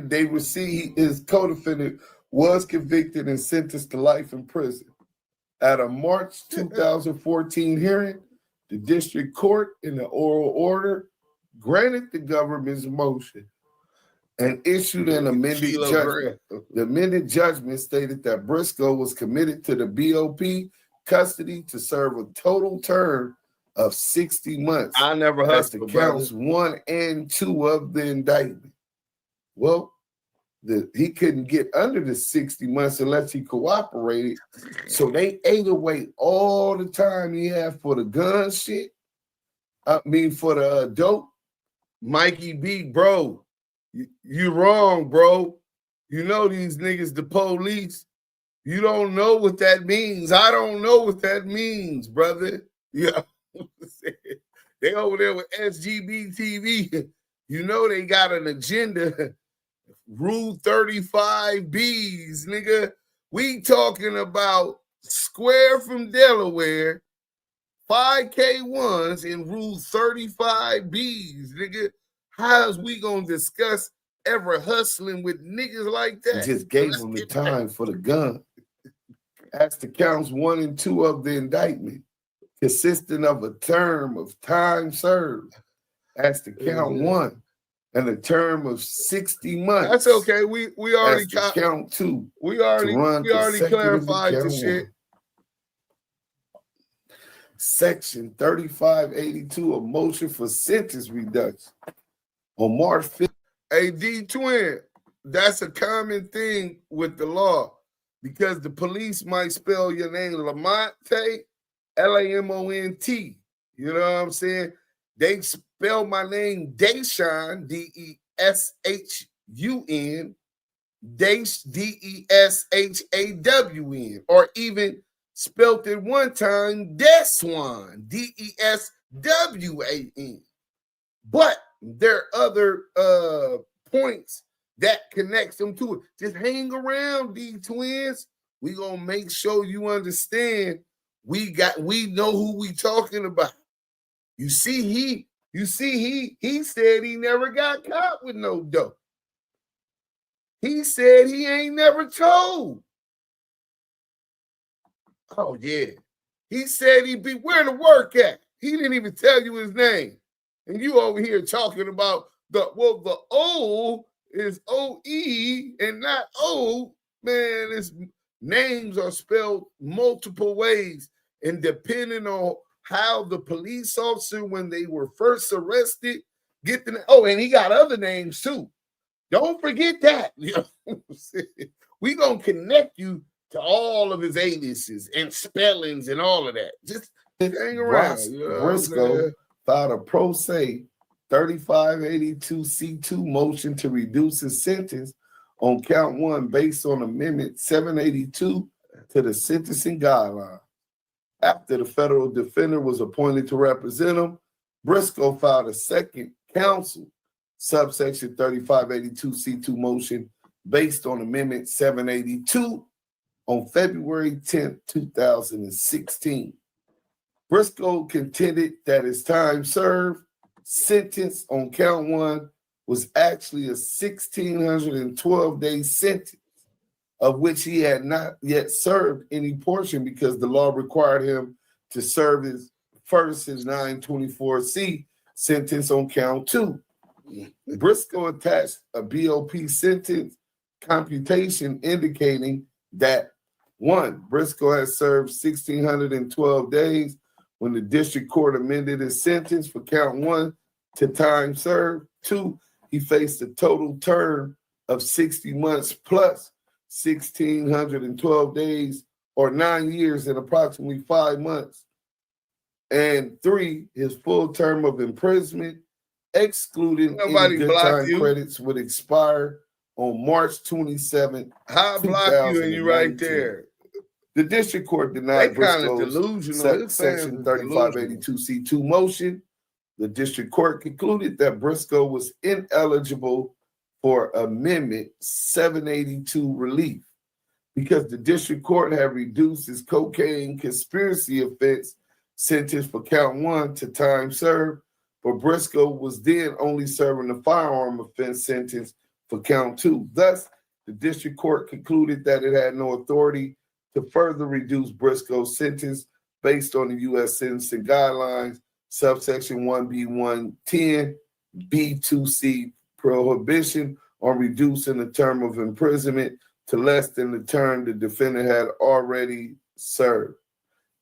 B: they received his co-defendant was convicted and sentenced to life in prison. At a March 2014 hearing, the district court, in the oral order, granted the government's motion and issued an amended judgment. The amended judgment stated that Briscoe was committed to the BOP custody to serve a total term of 60 months.
D: I never hustled,
B: counts 1 and 2 of the indictment. Well, he couldn't get under the 60 months unless he cooperated. So they ate away all the time he had for the gun shit. I mean, for the dope. Mikey B, bro, you wrong, bro. You know these niggas, the police. You don't know what that means. I don't know what that means, brother. Yeah. They over there with SGB TV. You know they got an agenda. Rule 35Bs, nigga. We talking about Square from Delaware, 5K1s, and Rule 35Bs, nigga. How's we gonna discuss ever hustling with niggas like that? Just gave him the time for the gun. That's the counts 1 and 2 of the indictment, consisting of a term of time served. That's the count 1. And a term of 60 months.
D: That's okay. We already
B: count 2.
D: We already clarified the shit.
B: Section 3582, a motion for sentence reduction. On March 5th.
D: Hey, D-Twin, that's a common thing with the law because the police might spell your name Lamonte, Lamont. You know what I'm saying? They spell my name Deshun, Deshun, Deshawn, or even spelt it one time Deswan, Deswan. But there are other points that connects them to it. Just hang around, D-Twins. We gonna make sure you understand. We know who we talking about. You see, he said he never got caught with no dope. He said he ain't never told. Oh, yeah. He said he be where to work at. He didn't even tell you his name. And you over here talking about the O is O-E and not O. Man, his names are spelled multiple ways. And depending on how the police officer, when they were first arrested, get the and he got other names too. Don't forget that. We gonna connect you to all of his aliases and spellings and all of that. Just hang around.
B: Briscoe filed a pro se 3582C2 motion to reduce his sentence on count 1 based on Amendment 782 to the sentencing guideline. After the federal defender was appointed to represent him, Briscoe filed a second counsel subsection 3582C2 motion based on Amendment 782 on February 10, 2016. Briscoe contended that his time served sentence on count 1 was actually a 1,612-day sentence, of which he had not yet served any portion because the law required him to serve his 924C sentence on count 2. Briscoe attached a BOP sentence computation indicating that 1, Briscoe has served 1,612 days when the district court amended his sentence for count 1 to time served. 2, he faced a total term of 60 months plus 1,612 days or 9 years and approximately 5 months. And 3, his full term of imprisonment, excluding any good time credits, would expire on March 27th.
D: How block you and you right there?
B: The district court denied Briscoe's section 3582C2 motion. The district court concluded that Briscoe was ineligible for Amendment 782 relief because the district court had reduced his cocaine conspiracy offense sentence for count 1 to time served, but Briscoe was then only serving the firearm offense sentence for count 2. Thus, the district court concluded that it had no authority to further reduce Briscoe's sentence based on the U.S. sentencing guidelines, subsection 1B110, B2C prohibition
D: on reducing the term of imprisonment to less than the term the defendant had already served.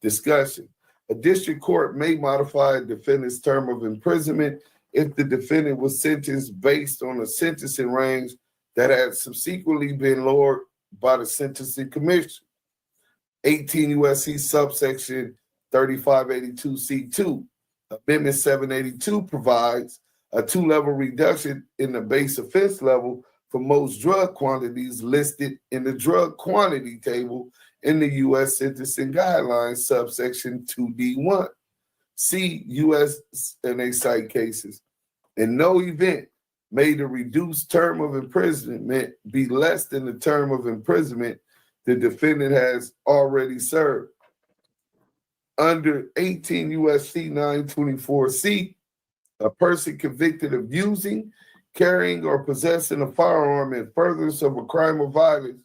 D: Discussion. A district court may modify a defendant's term of imprisonment if the defendant was sentenced based on a sentencing range that had subsequently been lowered by the Sentencing Commission. 18 U.S.C. subsection 3582C2. Amendment 782 provides a 2-level reduction in the base offense level for most drug quantities listed in the drug quantity table in the U.S. Sentencing Guidelines, subsection 2D1. See U.S. and they cite cases. In no event may the reduced term of imprisonment be less than the term of imprisonment the defendant has already served. Under 18 U.S.C. 924C, a person convicted of using, carrying, or possessing a firearm in furtherance of a crime of violence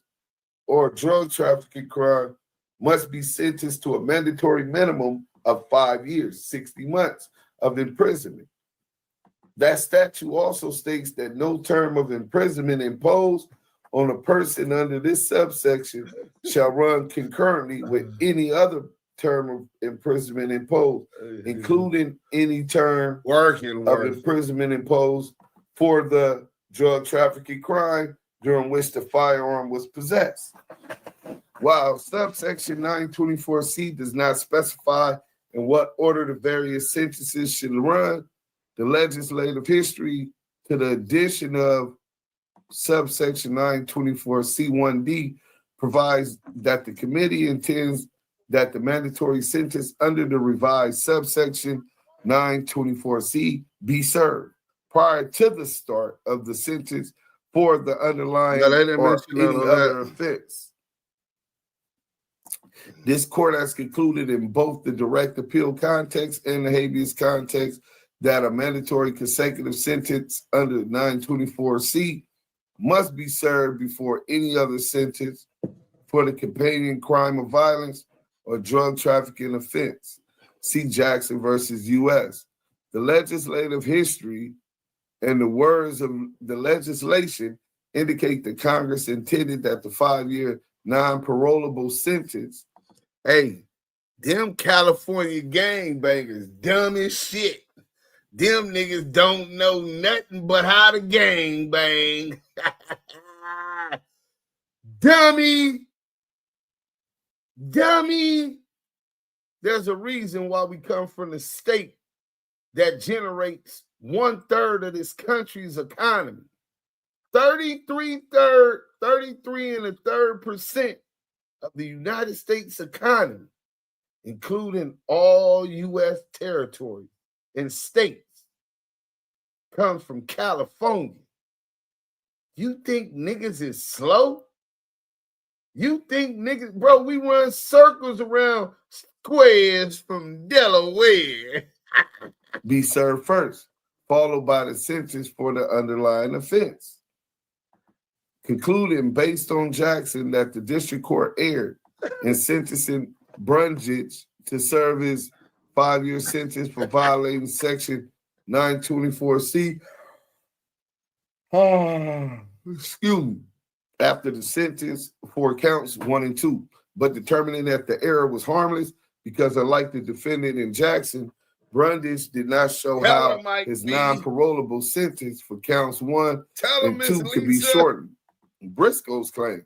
D: or a drug trafficking crime must be sentenced to a mandatory minimum of 5 years, 60 months of imprisonment. That statute also states that no term of imprisonment imposed on a person under this subsection shall run concurrently with any other term of imprisonment imposed, including any term of imprisonment imposed for the drug trafficking crime during which the firearm was possessed. While subsection 924C does not specify in what order the various sentences should run, the legislative history to the addition of subsection 924C1D provides that the committee intends that the mandatory sentence under the revised subsection 924C be served prior to the start of the sentence for the underlying or any other offense. This court has concluded in both the direct appeal context and the habeas context that a mandatory consecutive sentence under 924C must be served before any other sentence for the companion crime of violence or drug trafficking offense. See Jackson versus U.S. The legislative history and the words of the legislation indicate that Congress intended that the 5-year non-parolable sentence.
B: Hey, them California gangbangers dumb as shit. Them niggas don't know nothing but how to gang bang. Dummy. There's a reason why we come from the state that generates 1/3 of this country's economy. 33.3% of the United States economy, including all U.S. territories and states, comes from California. You think niggas is slow? You think niggas, bro, we run circles around squares from Delaware.
D: Be served first, followed by the sentence for the underlying offense. Concluding based on Jackson that the district court erred in sentencing Brundage to serve his 5-year sentence for violating section 924C. Excuse me. After the sentence for counts 1 and 2, but determining that the error was harmless because unlike the defendant in Jackson, Brundage did not show how his non-parolable sentence for counts 1 and 2 could be shortened. Briscoe's claim.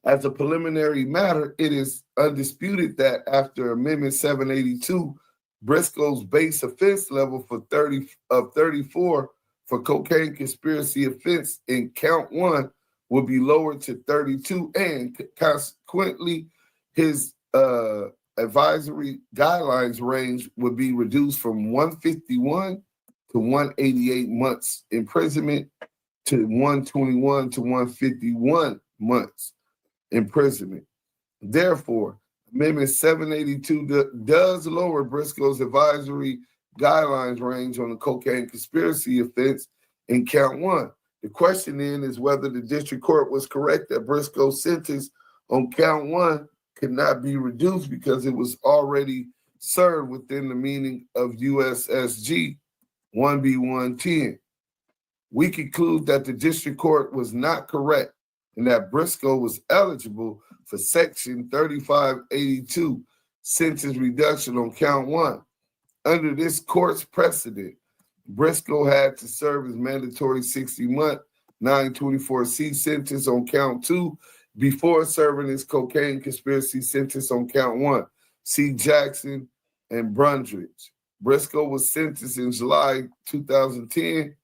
D: As a preliminary matter, it is undisputed that after Amendment 782, Briscoe's base offense level for 34 for cocaine conspiracy offense in count 1 would be lowered to 32, and consequently, his advisory guidelines range would be reduced from 151 to 188 months imprisonment to 121 to 151 months imprisonment. Therefore, Amendment 782 does lower Briscoe's advisory guidelines range on the cocaine conspiracy offense in count 1. The question then is whether the district court was correct that Briscoe's sentence on count 1 could not be reduced because it was already served within the meaning of USSG 1B110.
B: we conclude that the district court was not correct and that Briscoe was eligible for Section 3582 sentence reduction on count 1. Under this court's precedent, Briscoe had to serve his mandatory 60-month 924C sentence on count 2 before serving his cocaine conspiracy sentence on count 1. See Jackson and Brundridge. Briscoe was sentenced in July 2010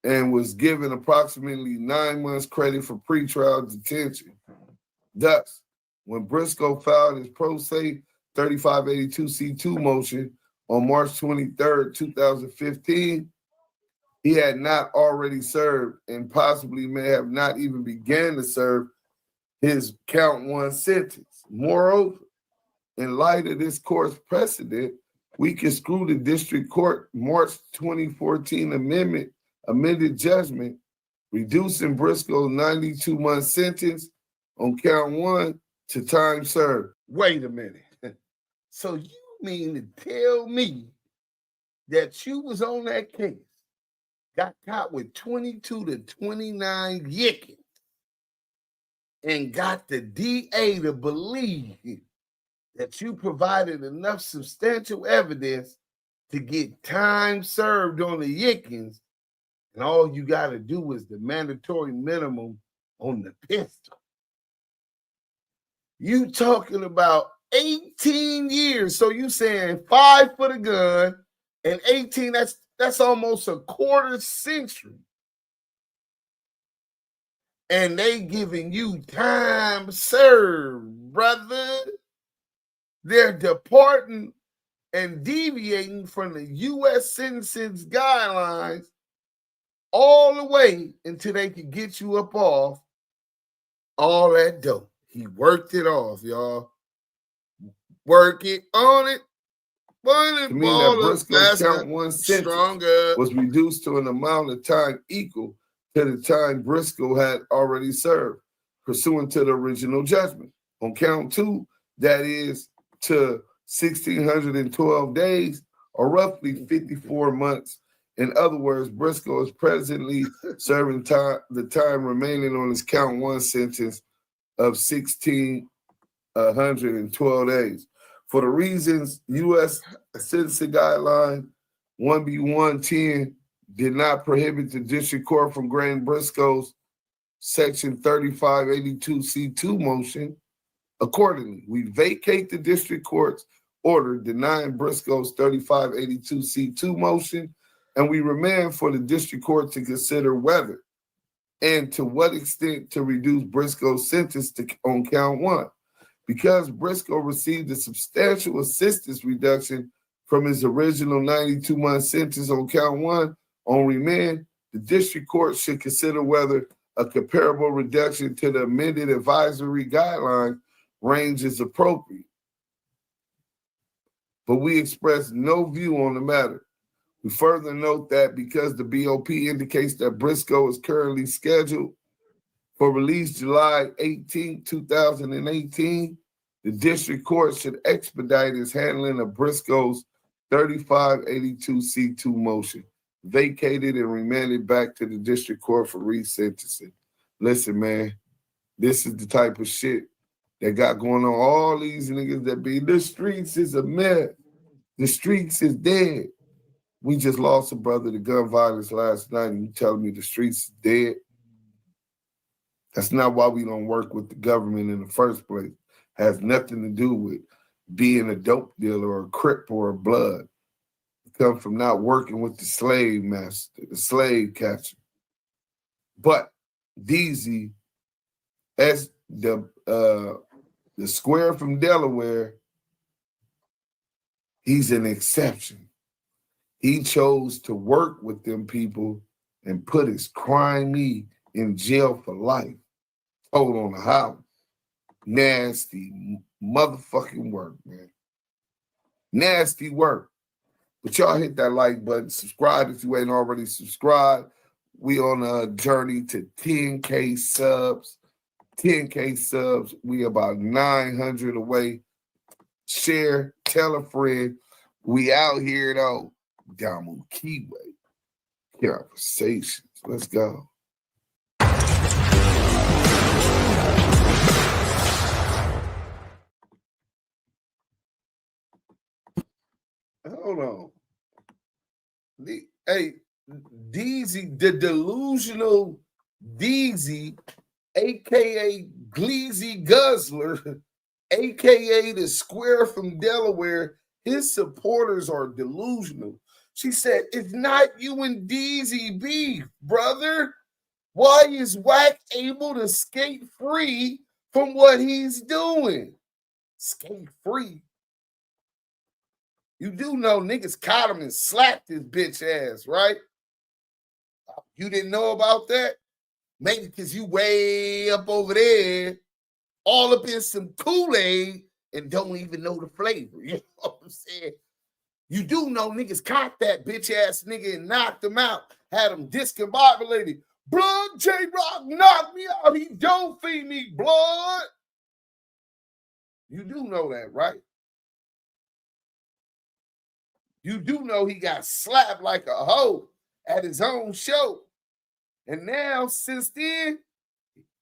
B: and was given approximately 9 months credit for pretrial detention. Thus, when Briscoe filed his pro se 3582C2 motion on March 23, 2015, he had not already served and possibly may have not even began to serve his count 1 sentence. Moreover, in light of this court's precedent, we construe the district court March 2014 amended judgment, reducing Briscoe's 92-month sentence on count 1 to time served. Wait a minute. So you mean to tell me that you was on that case, got caught with 22 to 29 yickings, and got the DA to believe that you provided enough substantial evidence to get time served on the yickings, and all you got to do is the mandatory minimum on the pistol? You talking about 18 years. So you saying 5 for the gun and 18, that's almost a quarter century. And they giving you time served, brother. They're departing and deviating from the U.S. sentencing guidelines all the way until they can get you up off all that dope. He worked it off, y'all. Work it on it. To mean that Briscoe's count 1 sentence was reduced to an amount of time equal to the time Briscoe had already served, pursuant to the original judgment. On count 2, that is to 1,612 days, or roughly 54 months. In other words, Briscoe is presently serving the time remaining on his count 1 sentence of 1,612 days. For the reasons U.S. Sentencing Guideline 1B110 did not prohibit the district court from granting Briscoe's Section 3582C2 motion, accordingly, we vacate the district court's order denying Briscoe's 3582C2 motion, and we remand for the district court to consider whether and to what extent to reduce Briscoe's sentence on count 1. Because Briscoe received a substantial assistance reduction from his original 92-month sentence on count 1 on remand, the district court should consider whether a comparable reduction to the amended advisory guideline range is appropriate. But we express no view on the matter. We further note that because the BOP indicates that Briscoe is currently scheduled for release July 18, 2018, the district court should expedite its handling of Briscoe's 3582C2 motion, vacated and remanded back to the district court for resentencing. Listen, man, this is the type of shit that got going on. All these niggas that be, the streets is a mess. The streets is dead. We just lost a brother to gun violence last night, and you telling me the streets is dead? That's not why we don't work with the government in the first place. Has nothing to do with being a dope dealer or a crip or a blood. It comes from not working with the slave master, the slave catcher. But DZ, as the square from Delaware, he's an exception. He chose to work with them people and put his crime me in jail for life. Hold on the house. Nasty motherfucking work, man. Nasty work. But y'all hit that like button. Subscribe if you ain't already subscribed. We on a journey to 10K subs. 10K subs. We about 900 away. Share. Tell a friend. We out here, though. Damu Kiwe.
D: Conversations. Let's go. Hold on. Hey, Deezy, the delusional Deezy, aka Gleazy Guzzler, aka the Square from Delaware, his supporters are delusional. She said, it's not you and Deezy beef, brother. Why is Wack able to skate free from what he's doing? Skate free. You do know niggas caught him and slapped his bitch ass, right? You didn't know about that? Maybe because you way up over there, all up in some Kool-Aid and don't even know the flavor. You know what I'm saying? You do know niggas caught that bitch ass nigga and knocked him out, had him discombobulated. Blood J-Rock knocked me out. He don't feed me blood. You do know that, right? You do know he got slapped like a hoe at his own show. And now, since then,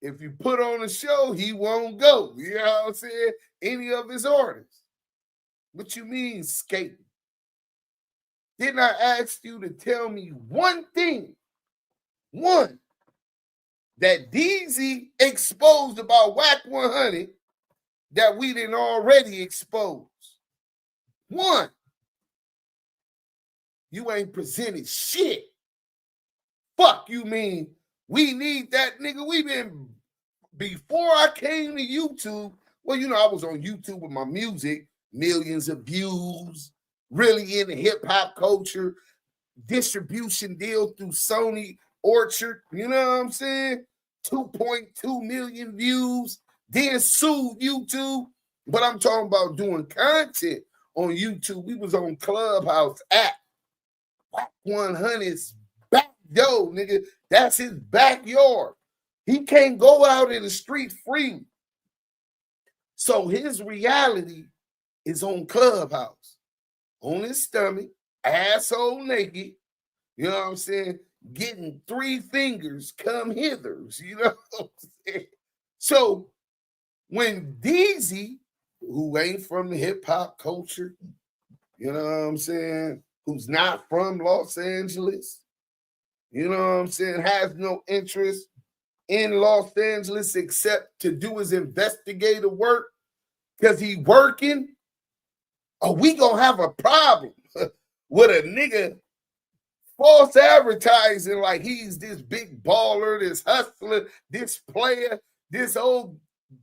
D: if you put on a show, he won't go. You know what I'm saying? Any of his orders. What you mean, skating? Didn't I ask you to tell me one thing? One. That Deezy exposed about Wack 100 that we didn't already expose. One. You ain't presented shit. Fuck you mean we need that nigga? We been, before I came to YouTube, well, you know, I was on YouTube with my music, millions of views, really into hip-hop culture, distribution deal through Sony Orchard, you know what I'm saying? 2.2 million views, then sued YouTube. But I'm talking about doing content on YouTube. We was on Clubhouse app. Wack 100's back door, nigga. That's his backyard. He can't go out in the street freely. So his reality is on Clubhouse, on his stomach, asshole naked, you know what I'm saying? Getting 3 fingers come hithers, you know what I'm saying? So when Deezy, who ain't from the hip-hop culture, you know what I'm saying, who's not from Los Angeles, you know what I'm saying, has no interest in Los Angeles except to do his investigative work because he working, we gonna have a problem with a nigga false advertising like he's this big baller, this hustler, this player, this old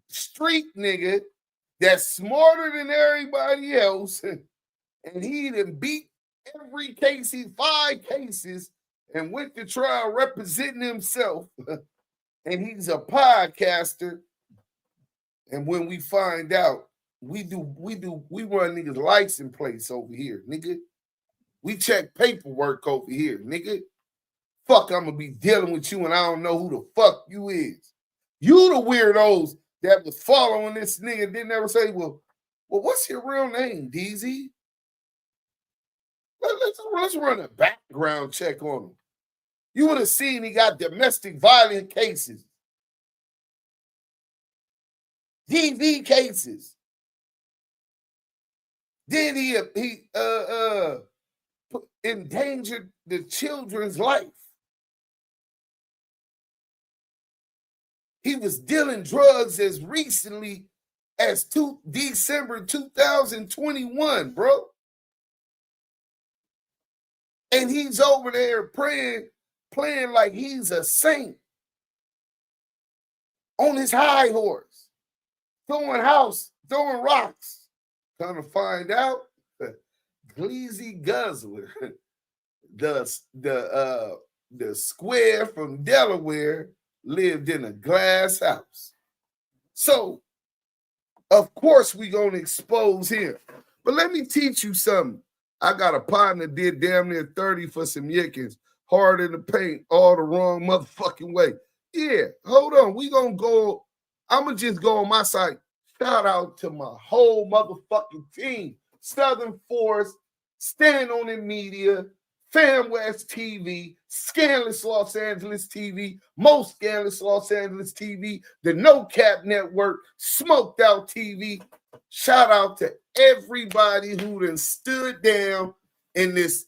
D: street nigga that's smarter than everybody else, and he done beat every case, 5 cases, and went to trial representing himself, and he's a podcaster. And when we find out, we run niggas license plates over here, nigga. We check paperwork over here, nigga. Fuck, I'm gonna be dealing with you and I don't know who the fuck you is. You the weirdos that was following this nigga didn't ever say, well, what's your real name, Deezy? Let's run a background check on him. You would have seen he got domestic violence cases. DV cases. Then he endangered the children's life. He was dealing drugs as recently as December 2021, bro. And he's over there playing like he's a saint on his high horse, throwing rocks. Come to find out, Gleazy Guzzler, the Square from Delaware, lived in a glass house. So, of course, we gonna expose him. But let me teach you something. I got a partner did damn near 30 for some yickins, hard in the paint, all the wrong motherfucking way. Yeah, hold on. We gonna go. I'm gonna just go on my site. Shout out to my whole motherfucking team. Southern Force, Stand on It Media, FanWest TV, Scandalous Los Angeles TV, Most Scandalous Los Angeles TV, the No Cap Network, Smoked Out TV. Shout out to everybody who done stood down in this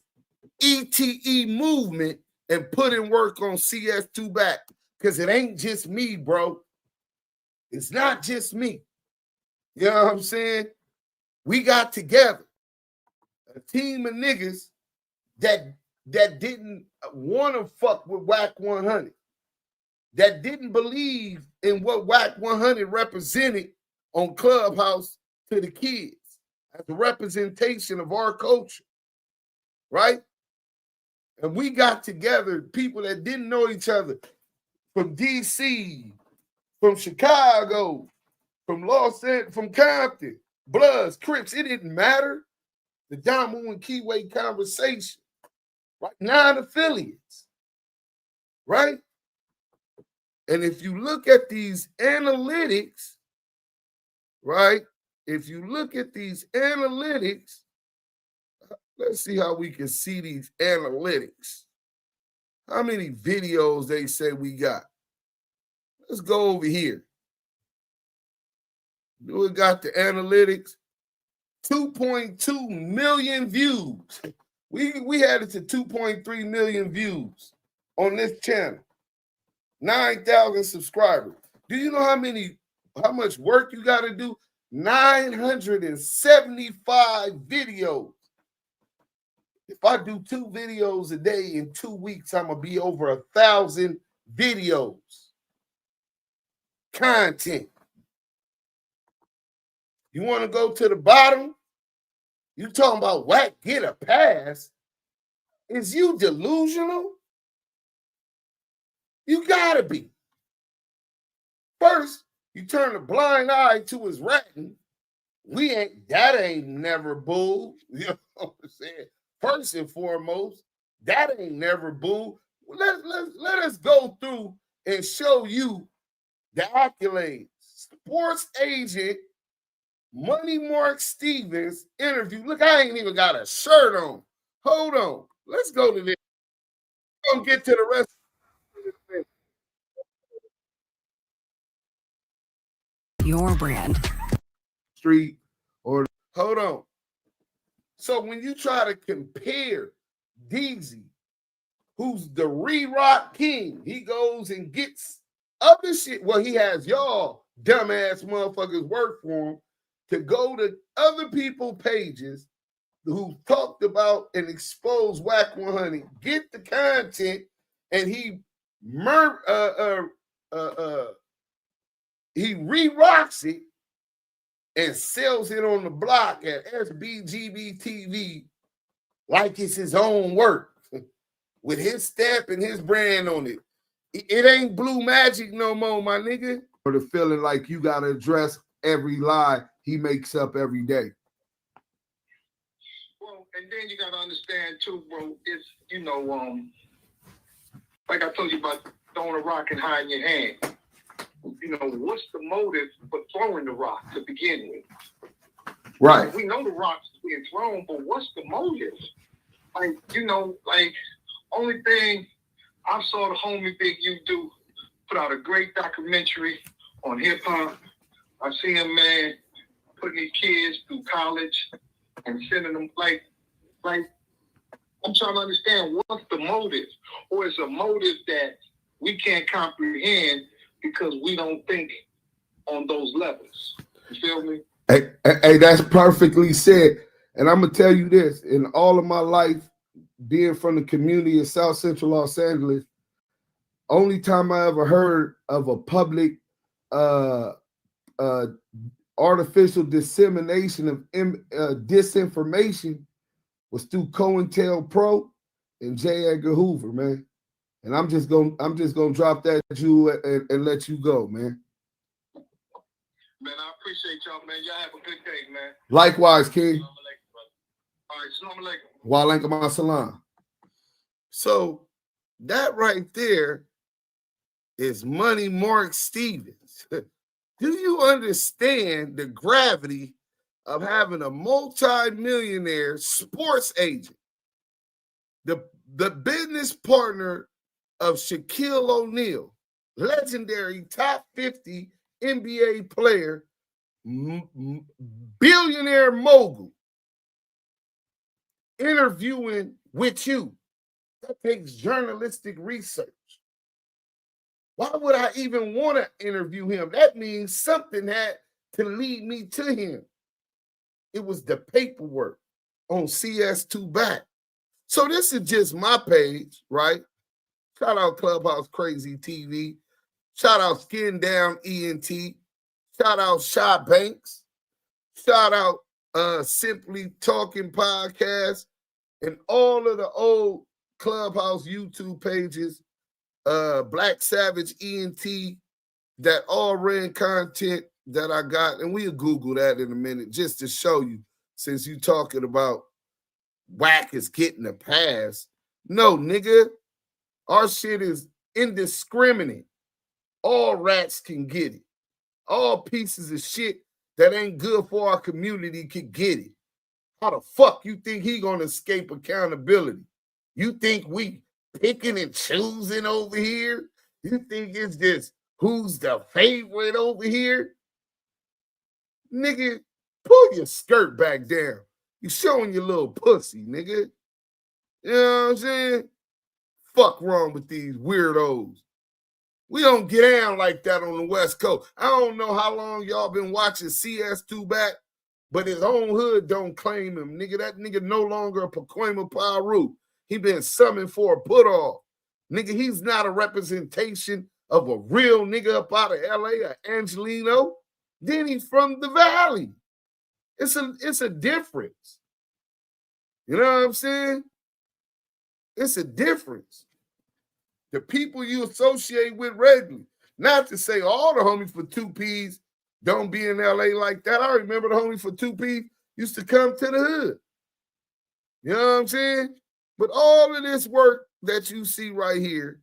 D: ETE movement and put in work on CS2 back. Because it ain't just me, bro. It's not just me. You know what I'm saying? We got together a team of niggas that didn't want to fuck with WAC 100, that didn't believe in what WAC 100 represented on Clubhouse to the kids as a representation of our culture, right? And we got together people that didn't know each other from DC, from Chicago, from Los Angeles, from Compton, Bloods, Crips. It didn't matter. The Damu and Keyway conversation, right? 9 affiliates, right? And if you look at these analytics, right? If you look at these analytics, let's see how we can see these analytics. How many videos they say we got? Let's go over here. We got the analytics. 2.2 million views. We had it to 2.3 million views on this channel. 9,000 subscribers. Do you know how much work you got to do? 975 videos. If I do 2 videos a day in 2 weeks, I'm gonna be over 1,000 videos. Content. You want to go to the bottom? You talking about WAC get a pass? Is you delusional? You gotta be. First, you turn a blind eye to his ratting. That ain't never bull. You know what I'm saying? First and foremost, that ain't never bull. Let us go through and show you the accolades. Sports agent Money Mark Stevens interview. Look, I ain't even got a shirt on. Hold on. Let's go to this. We're gonna get to the rest of this thing.
E: Your brand.
D: Street or hold on. So when you try to compare Deezy, who's the re-rock king, he goes and gets other shit. Well, he has y'all dumbass motherfuckers work for him to go to other people's pages who talked about and exposed WAC 100, get the content, and he re-rocks it and sells it on the block at SBGB TV like it's his own work with his stamp and his brand on it. It ain't blue magic no more, my nigga. Or the feeling like you got to address every lie he makes up every day.
F: Well, and then you got to understand too, bro, it's, like I told you about throwing a rock and hiding your hand. What's the motive for throwing the rock to begin with?
D: Right.
F: We know the rock's being thrown, but what's the motive? Only thing I saw the homie Big U do, put out a great documentary on hip hop. I see him, man, putting these kids through college and sending them like I'm trying to understand what's the motive, or is a motive that we can't comprehend because we don't think on those levels. You feel me?
D: Hey, that's perfectly said. And I'm gonna tell you this: in all of my life, being from the community of South Central Los Angeles, only time I ever heard of a public artificial dissemination of disinformation was through COINTELPRO and J. Edgar Hoover, man. And I'm just gonna drop that Jew and let you go, man.
F: Man, I appreciate y'all, man. Y'all have a good day, man.
D: Likewise, King.
F: All right, salam alaikum.
D: Wa alaikum assalam. So that right there is Money Mark Stevens. Do you understand the gravity of having a multi-millionaire sports agent? The the business partner of Shaquille O'Neal, legendary top 50 NBA player, billionaire mogul, interviewing with you. That takes journalistic research. Why would I even want to interview him? That means something had to lead me to him. It was the paperwork on CS2 Back. So this is just my page, right? Shout out Clubhouse Crazy TV. Shout out Skin Down ENT. Shout out Shy Banks. Shout out Simply Talking Podcast and all of the old Clubhouse YouTube pages, Black Savage ENT, that all ran content that I got. And we'll Google that in a minute just to show you, since you talking about whack is getting a pass. No, nigga, our shit is indiscriminate. All rats can get it. All pieces of shit that ain't good for our community can get it. How the fuck you think he gonna escape accountability? You think we picking and choosing over here? You think it's just who's the favorite over here? Nigga, pull your skirt back down. You showing your little pussy, nigga. You know what I'm saying? Fuck wrong with these weirdos. We don't get down like that on the West Coast. I don't know how long y'all been watching CS2 Back, but his own hood don't claim him, nigga. That nigga no longer a Pacoima Piru. He been summoned for a put-off. Nigga, he's not a representation of a real nigga up out of LA or Angelino. Then he's from the Valley. It's a difference. You know what I'm saying? It's a difference. The people you associate with regularly. Not to say all the homies for 2Ps don't be in LA like that. I remember the homie for 2P used to come to the hood. You know what I'm saying? But all of this work that you see right here,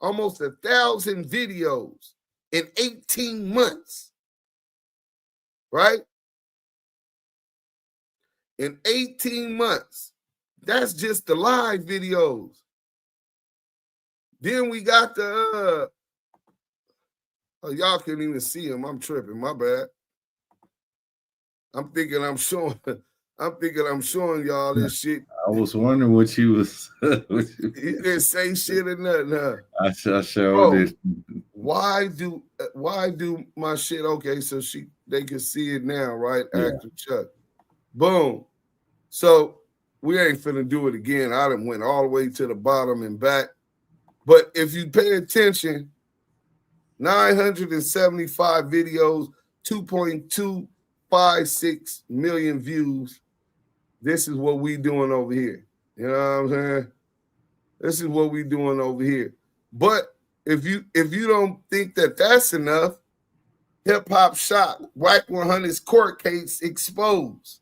D: almost 1,000 videos in 18 months, right? In 18 months. That's just the live videos. Then we got the, oh, y'all can't even see him. I'm tripping, my bad. I'm thinking I'm showing y'all this shit.
C: I was wondering what you was.
D: You didn't say shit or nothing, huh?
C: I showed it.
D: Why do my shit? Okay, so they can see it now, right?
C: Yeah.
D: Actor Chuck. Boom. So we ain't finna do it again. I done went all the way to the bottom and back. But if you pay attention, 975 videos, 2.256 million views. This is what we doing over here. You know what I'm saying? This is what we doing over here. But if you don't think that that's enough, Hip Hop Shock, Wack 100's court case exposed.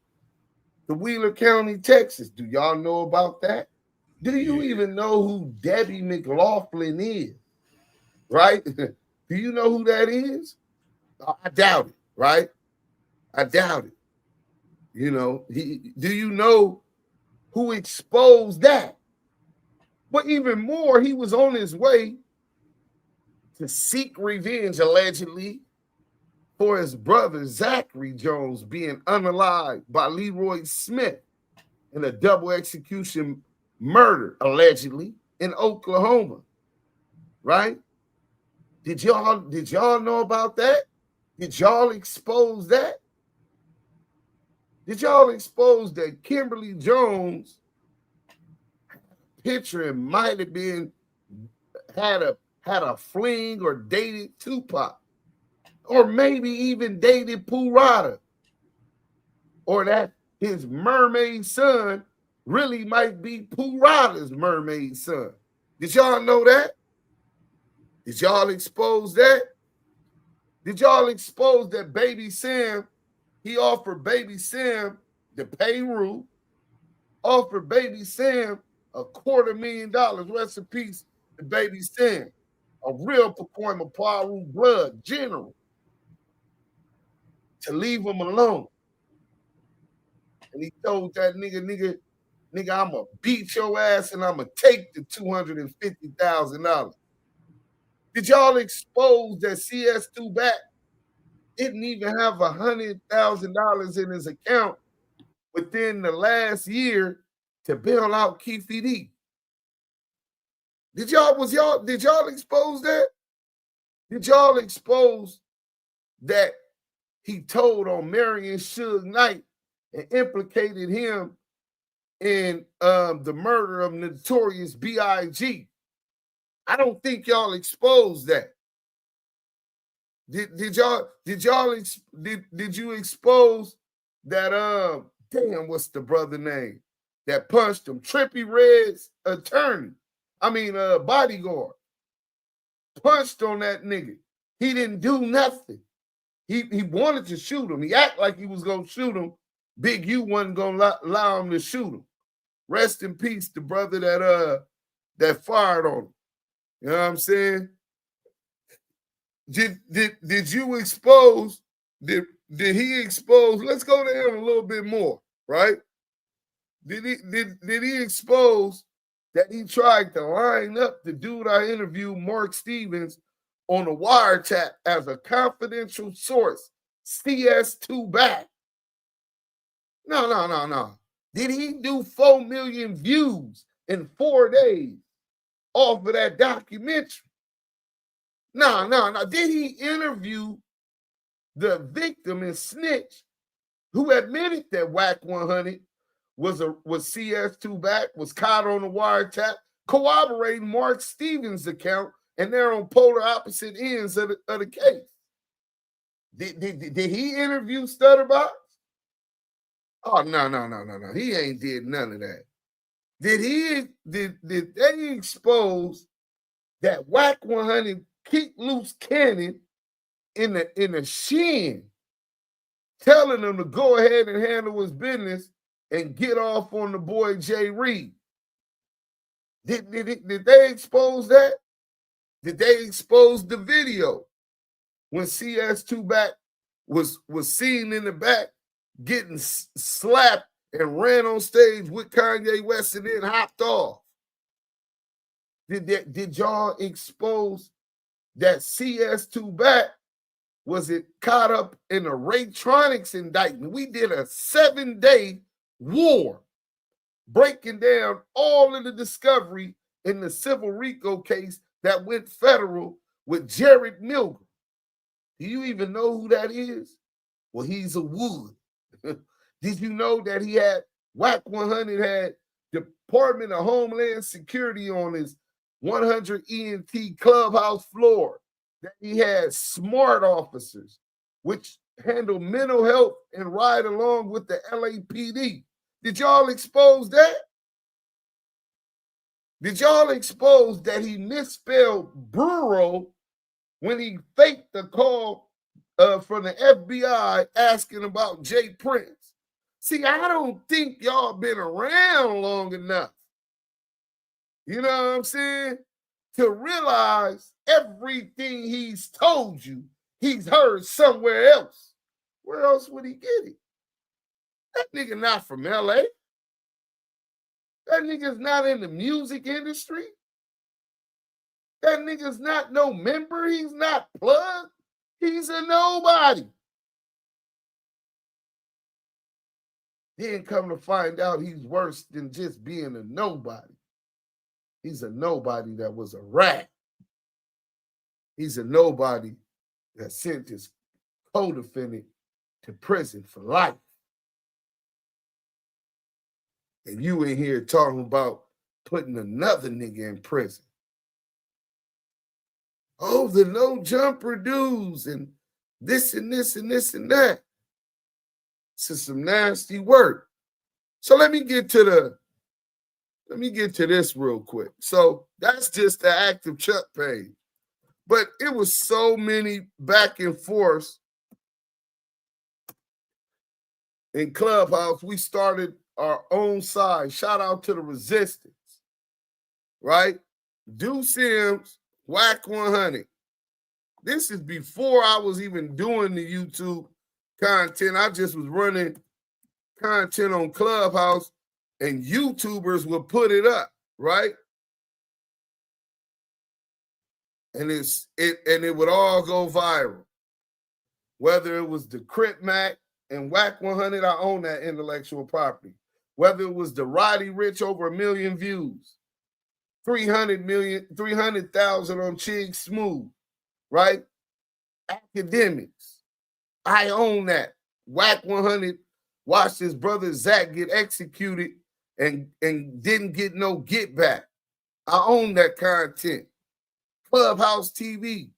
D: The Wheeler County, Texas. Do y'all know about that? Do you even know who Debbie McLaughlin is? Right? Do you know who that is? I doubt it, right? I doubt it. You know, do you know who exposed that? But even more, he was on his way to seek revenge, allegedly, for his brother Zachary Jones being unalived by Leroy Smith in a double execution murder, allegedly, in Oklahoma. Right? Did y'all know about that? Did y'all expose that? Did y'all expose that Kimberly Jones picture might have been had a fling or dated Tupac, or maybe even dated Pooh Rada, or that his mermaid son really might be Pooh Rada's mermaid son? Did y'all know that? Did y'all expose that? Did y'all expose that Baby Sam? He offered Baby Sam the payroll, offered Baby Sam $250,000. Rest in peace to Baby Sam, a real Pacoima Piru blood general, to leave him alone. And he told that nigga, nigga, I'm going to beat your ass and I'm going to take the $250,000. Did y'all expose that CS2 back didn't even have $100,000 in his account within the last year to bail out Keefe D? Did y'all expose that? Did y'all expose that he told on Marion Suge Knight and implicated him in the murder of Notorious B.I.G.? I don't think y'all exposed that. Did you expose that damn, what's the brother name that punched him? Trippie Redd's bodyguard punched on that nigga. He didn't do nothing. He wanted to shoot him. He acted like he was gonna shoot him. Big U wasn't gonna allow him to shoot him. Rest in peace, the brother that fired on him. You know what I'm saying? Did you expose? Did he expose? Let's go to him a little bit more, right? Did he expose that he tried to line up the dude I interviewed, Mark Stevens, on a wiretap as a confidential source, CS2 back? No. Did he do 4 million views in 4 days off of that documentary? No. Did he interview the victim and snitch who admitted that Wack 100 was CS2 back, was caught on the wiretap, corroborating Mark Stevens' account, and they're on polar opposite ends of the case? Did he interview Stutterbox? Oh, no. He ain't did none of that. Did they expose that Wack 100 kick loose cannon in the shin, telling him to go ahead and handle his business and get off on the boy Jay Reed? Did they expose that? Did they expose the video when CS2 back was seen in the back getting slapped and ran on stage with Kanye West and then hopped off? Did y'all expose that CS2 back was it caught up in a Raytronics indictment? We did a 7-day war breaking down all of the discovery in the Civil RICO case that went federal with Jared Milgram. Do you even know who that is? Well, he's a Wood. Did you know that he had Wack 100 had Department of Homeland Security on his 100 ENT clubhouse floor? That he had SMART officers, which handle mental health and ride along with the LAPD. Did y'all expose that? Did y'all expose that he misspelled bureau when he faked the call from the FBI asking about Jay Prince? See, I don't think y'all been around long enough. You know what I'm saying? To realize everything he's told you, he's heard somewhere else. Where else would he get it? That nigga not from LA. That nigga's not in the music industry. That nigga's not no member. He's not plugged. He's a nobody. Then come to find out he's worse than just being a nobody. He's a nobody that was a rat. He's a nobody that sent his co-defendant to prison for life. And you in here talking about putting another nigga in prison. Oh, the no jumper dudes and this and this and this and that. This is some nasty work. So let me get to this real quick. So that's just the active Chuck page. But it was so many back and forths in Clubhouse. We started our own side. Shout out to the Resistance, right? Do Sims, Wack 100. This is before I was even doing the YouTube content. I just was running content on Clubhouse and YouTubers would put it up, right? And it would all go viral. Whether it was the Crip Mac and Whack 100, I own that intellectual property. Whether it was the Roddy Rich, over 1 million views, 300,000 on Chig Smooth, right? Academics, I own that. Whack 100 watched his brother Zach get executed and didn't get no get back. I own that content. Clubhouse TV,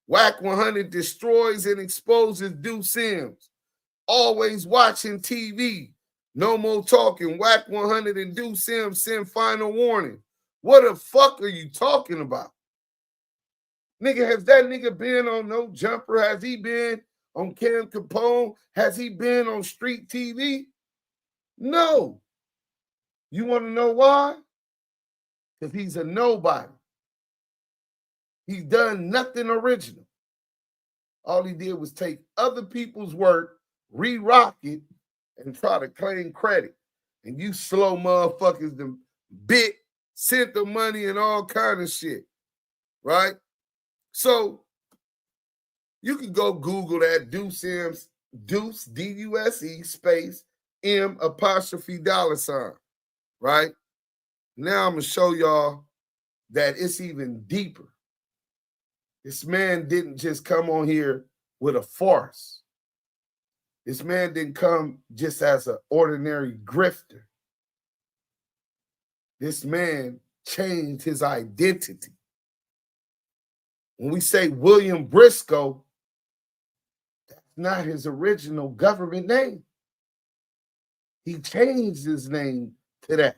D: Whack 100 destroys and exposes Deuce Sims. Always watching TV. No more talking. Whack 100 and Deuce Sims send final warning. What the fuck are you talking about? Nigga, has that nigga been on No Jumper? Has he been on Cam Capone? Has he been on street TV? No. You want to know why? Because he's a nobody. He's done nothing original. All he did was take other people's work, re-rock it, and try to claim credit. And you slow motherfuckers them bit, sent the money and all kind of shit, right? So you can go Google that Deuce Sims, Deuce, D-U-S-E, space, M apostrophe $, right? Now I'm going to show y'all that it's even deeper. This man didn't just come on here with a farce. This man didn't come just as an ordinary grifter. This man changed his identity. When we say William Briscoe, that's not his original government name. He changed his name to that.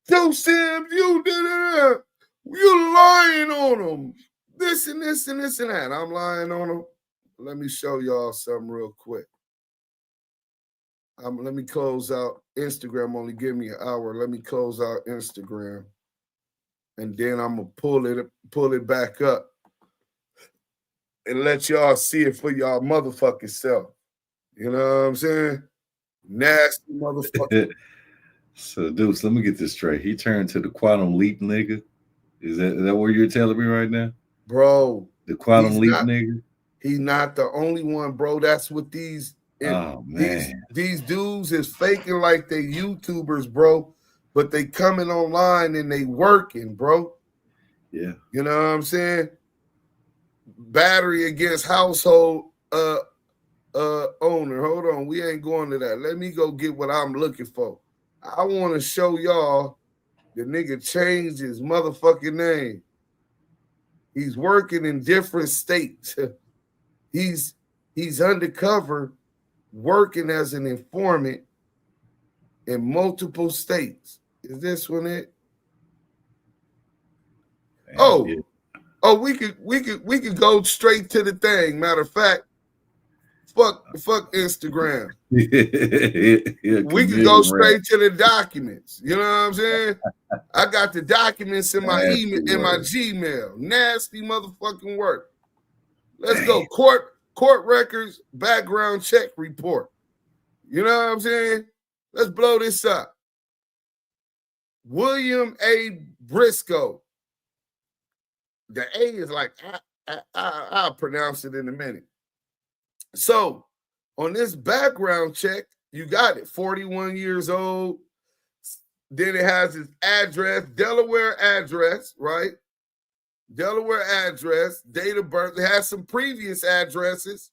D: Deuce Sims, you did it. You lying on him. This and this and this and that. I'm lying on him. Let me show y'all something real quick. Let me close out Instagram. Only give me an hour. Let me close out Instagram. And then I'm going to pull it back up and let y'all see it for y'all motherfucking self. You know what I'm saying? Nasty motherfucker.
C: So, Deuce, let me get this straight. He turned to the Quantum Leap nigga. Is that what you're telling me right now?
D: Bro.
C: The Quantum Leap nigga?
D: He's not the only one, bro. That's what these dudes is faking like they YouTubers, bro. But they coming online and they working, bro.
C: Yeah.
D: You know what I'm saying? Battery against household owner. Hold on. We ain't going to that. Let me go get what I'm looking for. I want to show y'all the nigga changed his motherfucking name. He's working in different states. He's undercover working as an informant in multiple states. Is this one it? Man, we could go straight to the thing. Matter of fact, fuck Instagram. We could go straight to the documents. You know what I'm saying? I got the documents in my email, in my Gmail. Nasty motherfucking work. Let's go. Court records, background check report. You know what I'm saying? Let's blow this up. William A. Briscoe. The A is like, I'll pronounce it in a minute. So, on this background check, you got it. 41 years old. Then it has his address, Delaware address, right? Delaware address, date of birth. It has some previous addresses,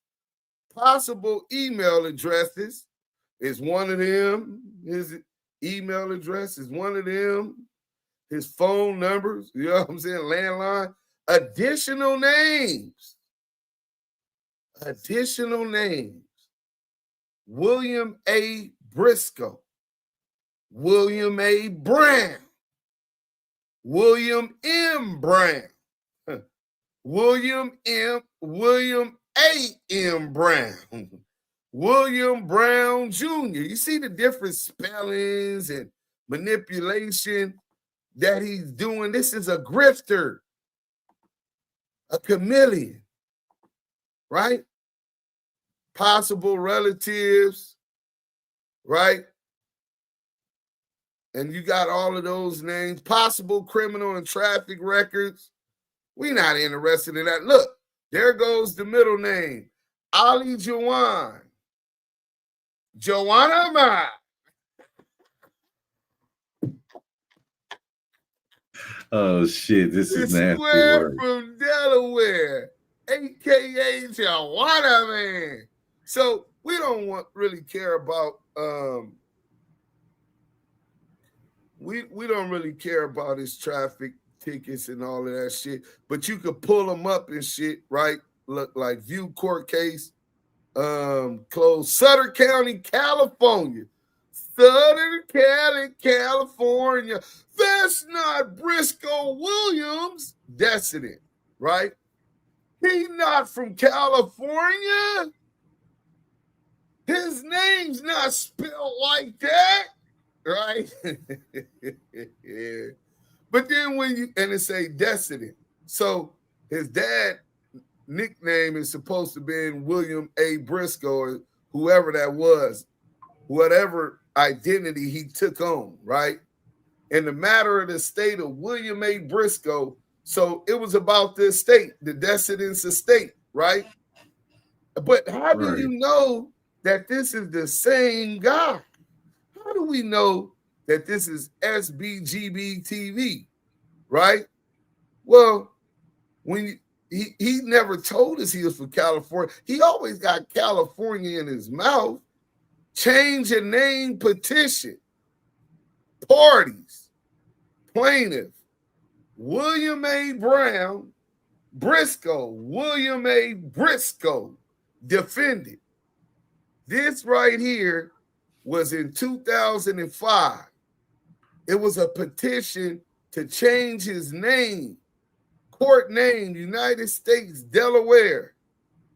D: possible email addresses. Is one of them. His email address is one of them. His phone numbers, you know what I'm saying? Landline. Additional names. William A. Briscoe. William A. Brown. William M. Brown. William A. M. Brown. William Brown Jr. You see the different spellings and manipulation that he's doing. This is a grifter, a chameleon, right? Possible relatives, right? and you got all of those names, possible criminal and traffic records. We not interested in that. Look, there goes the middle name, Ali Jawan. Joanna Ma.
C: Oh shit, this is nasty
D: Square
C: work.
D: from Delaware, aka Joanna Man. So we don't really care about we don't really care about his traffic tickets and all of that shit, but you could pull them up and shit, right? Look, like view court case, closed, Sutter County, California. Southern Cali, California. That's not Briscoe Williams. Decedent, right? He not from California. His name's not spelled like that, right? Yeah. But then when you, and it say Decedent. So his dad nickname is supposed to be William A. Briscoe, or whoever that was, whatever identity he took on, right? In the matter of the estate of William A. Briscoe, so it was about the estate, the Decedent's estate, right? But how do you know that this is the same guy? How do we know that this is SBGB TV, right? Well, when he never told us he was from California. He always got California in his mouth. Change your name petition. Parties. Plaintiff. William A. Brown. Briscoe. William A. Briscoe. Defendant. This right here was in 2005. It was a petition to change his name. Court name, United States, Delaware.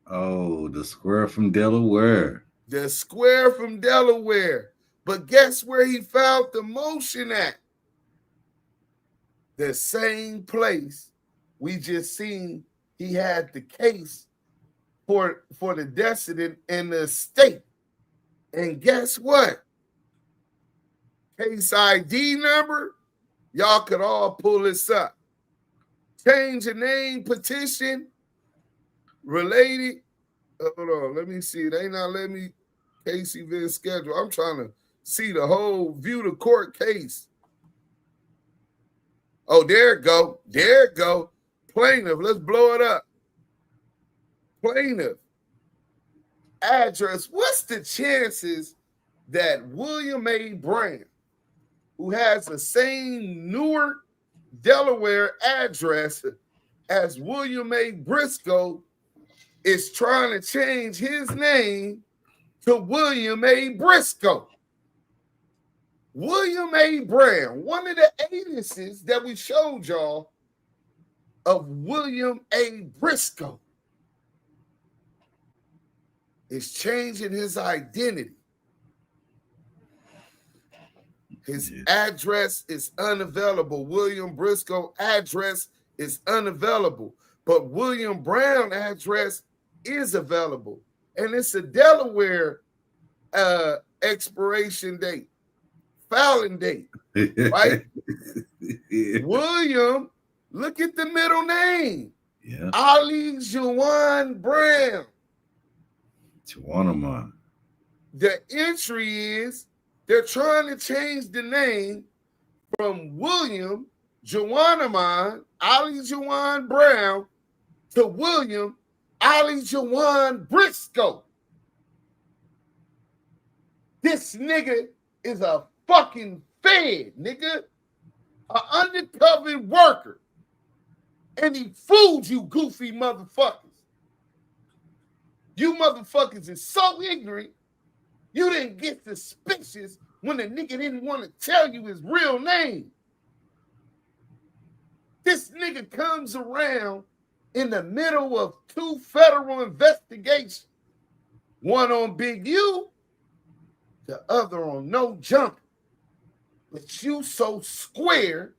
C: Oh, the square from Delaware.
D: The square from Delaware. But guess where he filed the motion at? The same place we just seen he had the case for the decedent in the state. And guess what? Case ID number, y'all could all pull this up. Change the name petition related. Hold on, let me see. They not letting me case event schedule. I'm trying to see the whole view the court case. Oh, there it go. There it go. Plaintiff, let's blow it up. Plaintiff. Address. What's the chances that William A. Brown, who has the same Newark, Delaware address as William A. Briscoe, is trying to change his name to William A. Briscoe? William A. Brown, one of the aliases that we showed y'all of William A. Briscoe, is changing his identity. His address is unavailable. William Briscoe address is unavailable, but William Brown address is available. And it's a Delaware expiration date, filing date, right? Yeah. William, look at the middle name.
C: Yeah.
D: Ali Jawan Brown.
C: Jawanama.
D: The entry is they're trying to change the name from William Jawanaman, Ali Jawan Brown, to William Ali Jawan Briscoe. This nigga is a fucking fed, nigga. An undercover worker. And he fooled you, goofy motherfuckers. You motherfuckers is so ignorant, you didn't get suspicious when the nigga didn't want to tell you his real name. This nigga comes around in the middle of 2 federal investigations. One on Big U, the other on No Jump. But you so square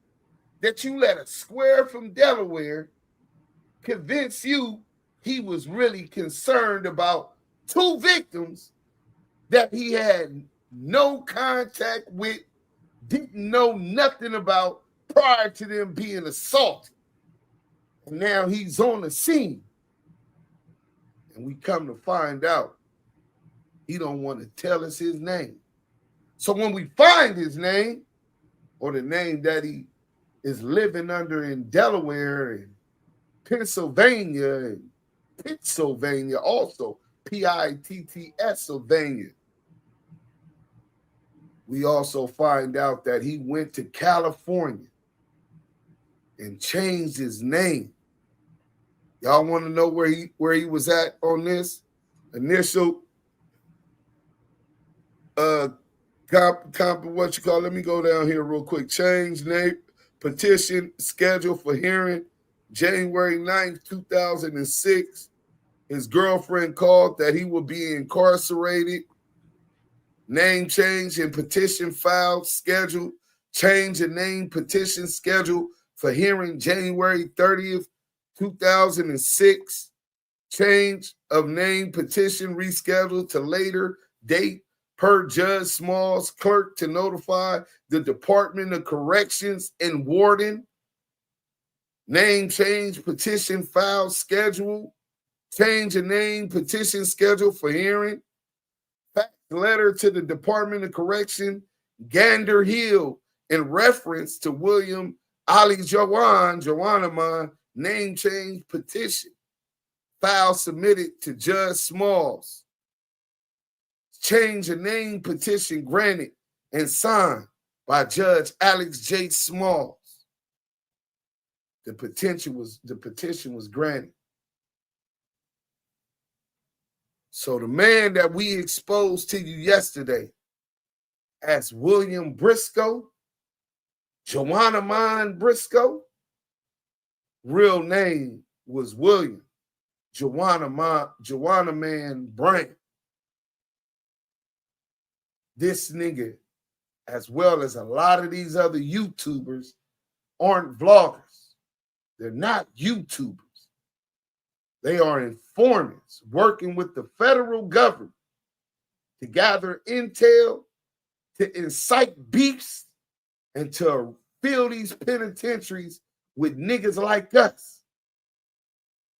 D: that you let a square from Delaware convince you he was really concerned about 2 victims that he had no contact with didn't know nothing about prior to them being assaulted. And now he's on the scene. And we come to find out he don't want to tell us his name. So when we find his name, or the name that he is living under in Delaware and Pennsylvania and Pittsylvania, also Pitts, Sylvania. We also find out that he went to California and changed his name. Y'all want to know where he was at on this initial what you call? Let me go down here real quick. Change name, petition, schedule for hearing, January 9th, 2006. His girlfriend called that he will be incarcerated. Name change and petition filed, schedule, change of name, petition schedule for hearing January 30th, 2006. Change of name, petition rescheduled to later date per Judge Smalls, clerk to notify the Department of Corrections and warden. Name change, petition filed, schedule, change of name, petition schedule for hearing. Fax letter to the Department of Correction, Gander Hill, in reference to William Ali Joannaman, name change petition. File submitted to Judge Smalls. Change of name petition granted and signed by Judge Alex J. Smalls. The petition was granted. So the man that we exposed to you yesterday as William Briscoe, Joannaman Briscoe, real name was William Joannaman Brand. This nigga, as well as a lot of these other YouTubers, aren't vloggers. They're not YouTubers. They are informants working with the federal government to gather intel, to incite beefs, and to fill these penitentiaries with niggas like us.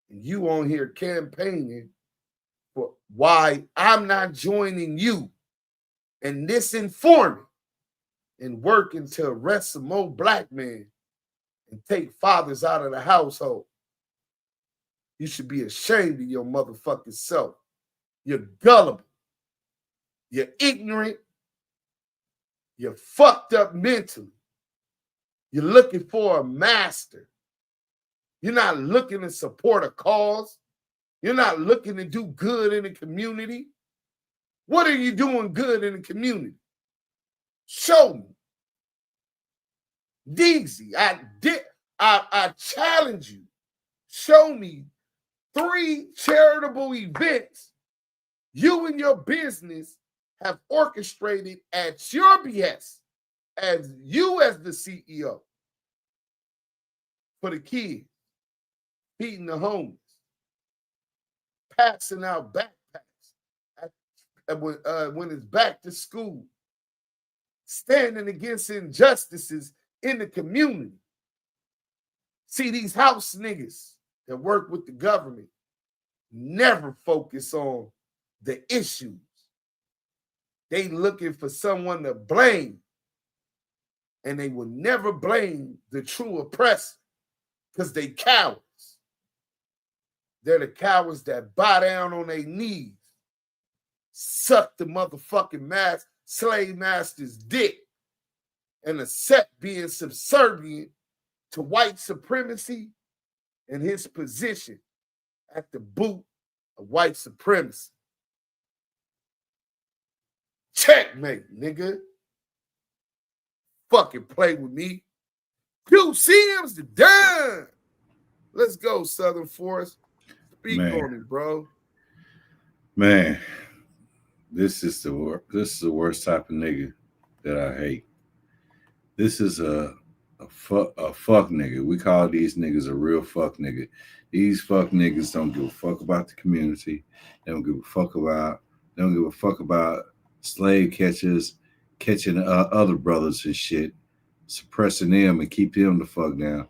D: And you on here campaigning for why I'm not joining you and this informant and working to arrest some more black men and take fathers out of the household. You should be ashamed of your motherfucking self. You're gullible. You're ignorant. You're fucked up mentally. You're looking for a master. You're not looking to support a cause. You're not looking to do good in the community. What are you doing good in the community? Show me. Deezy, I challenge you. Show me 3 charitable events you and your business have orchestrated at your behest as you as the CEO for the kids, feeding the homeless, passing out backpacks when it's back to school, standing against injustices in the community. See, these house niggas that work with the government never focus on the issues. They looking for someone to blame, and they will never blame the true oppressor because they cowards. They're the cowards that bow down on their knees, suck the motherfucking slave master's dick, and accept being subservient to white supremacy and his position at the boot of white supremacy. Checkmate, nigga. Fucking play with me. QCM's the done. Let's go, Southern Force. Speak on me, bro.
C: Man, this is the worst type of nigga that I hate. This is a fuck nigga. We call these niggas a real fuck nigga. These fuck niggas don't give a fuck about the community. They don't give a fuck about slave catchers, catching other brothers and shit, suppressing them and keep them the fuck down.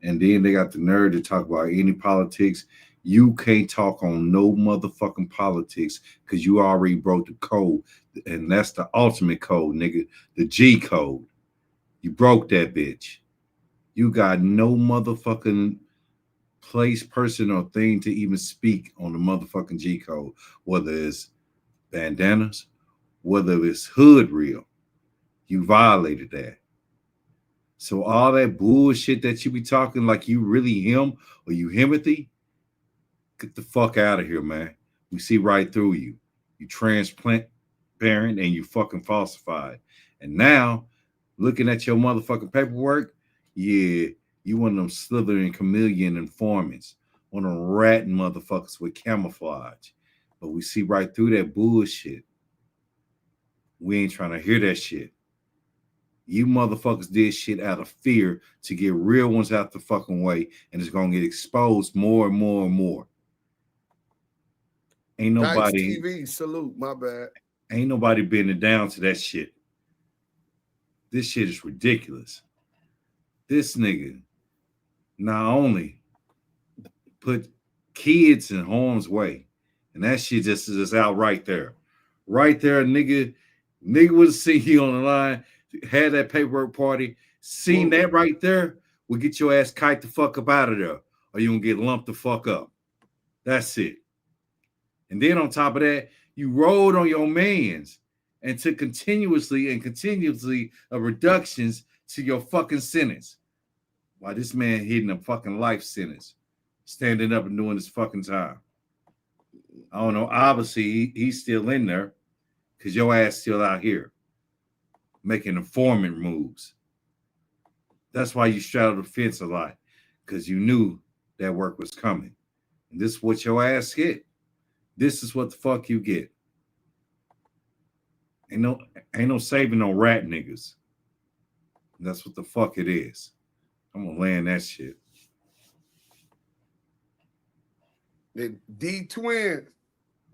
C: And then they got the nerve to talk about any politics. You can't talk on no motherfucking politics because you already broke the code. And that's the ultimate code, nigga. The G code. You broke that bitch. You got no motherfucking place, person, or thing to even speak on the motherfucking G code, whether it's bandanas, whether it's hood real. You violated that. So all that bullshit that you be talking like you really him or you Himothy, get the fuck out of here, man. We see right through you. You transplant parent and you fucking falsified. And now, looking at your motherfucking paperwork, yeah, you one of them slithering chameleon informants, one of them ratting motherfuckers with camouflage. But we see right through that bullshit. We ain't trying to hear that shit. You motherfuckers did shit out of fear to get real ones out the fucking way, and it's gonna get exposed more and more and more. Ain't nobody
D: TV, salute, my bad.
C: Ain't nobody bending down to that shit. This shit is ridiculous. This nigga not only put kids in harm's way, and that shit just is out right there. Right there, nigga would have seen you on the line, had that paperwork party, seen that right there, will get your ass kite the fuck up out of there, or you gonna get lumped the fuck up. That's it. And then on top of that, you rolled on your mans and took continuously of reductions to your fucking sentence. While this man hitting a fucking life sentence, standing up and doing his fucking time. I don't know. Obviously, he's still in there because your ass still out here making informant moves. That's why you straddled the fence a lot, because you knew that work was coming. And this is what your ass get. This is what the fuck you get. Ain't no saving no rat niggas. And that's what the fuck it is. I'm gonna land that shit.
D: The D Twins,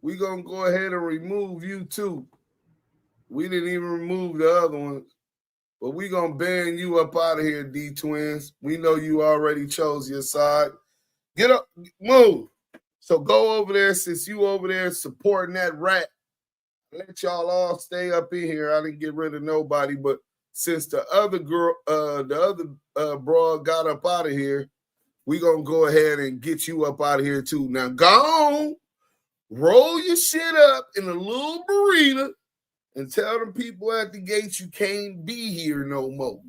D: we gonna go ahead and remove you too. We didn't even remove the other ones, but we gonna ban you up out of here, D Twins. We know you already chose your side. Get up, move. So go over there, since you over there supporting that rat. Let y'all all stay up in here. I didn't get rid of nobody, but since the other girl, broad got up out of here, we gonna go ahead and get you up out of here too. Now go on, roll your shit up in a little burrito and tell them people at the gates you can't be here no more.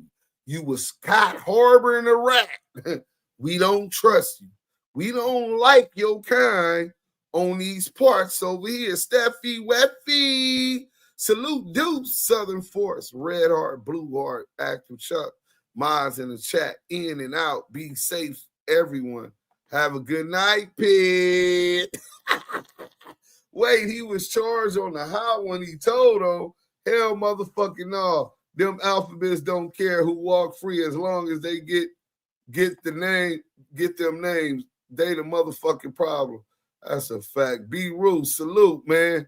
D: You was Scott harboring a rat. We don't trust you. We don't like your kind on these parts over here. Steffi, Weffy, salute Deuce, Southern Force, Red Heart, Blue Heart, Active Chuck, Mine's in the chat, in and out. Be safe, everyone. Have a good night, Pete. Wait, he was charged on the hot one. He told him, hell motherfucking no. Them alphabets don't care who walk free as long as they get them names. They the motherfucking problem. That's a fact. B. Roo, salute, man.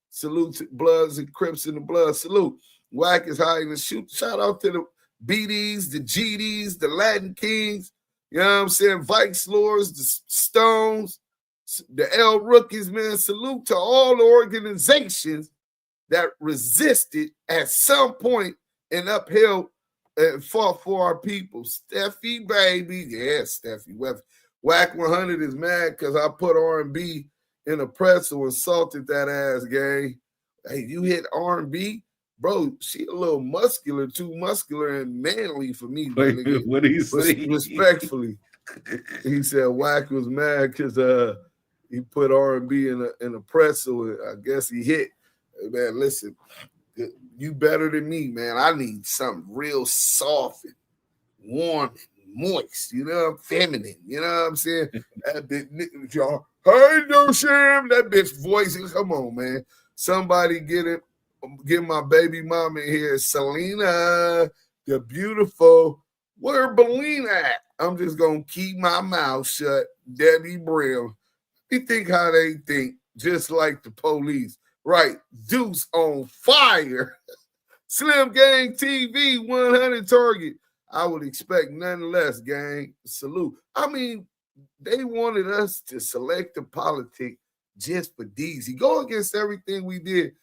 D: Salute to Bloods and Crips in the blood. Salute. Whack is hiding the shoot. Shout out to the BDs, the GDs, the Latin Kings. You know what I'm saying? Vikes Lords, the Stones, the L Rookies, man. Salute to all the organizations that resisted at some point and upheld and fought for our people. Steffi, baby. Yeah, Steffi. Whack 100 is mad because I put R&B in a pretzel and salted that ass, gang. Hey, you hit R&B? Bro, she a little muscular, too muscular and manly for me.
C: Wait, what did he say?
D: Respectfully. He said Whack was mad because he put R&B in a pretzel. And I guess he hit. Hey, man, listen, you better than me, man. I need something real soft and warm and moist, you know, feminine, you know what I'm saying? That bitch, y'all, hey, no shame, that bitch voice, come on, man. Somebody get my baby mama in here, Selena, the beautiful, where Belina at? I'm just going to keep my mouth shut, Debbie Brown. You think how they think, just like the police. Right, Deuce on fire. Slim Gang TV, 100 target. I would expect none less, gang. Salute. I mean, they wanted us to select a politic just for DZ. Go against everything we did.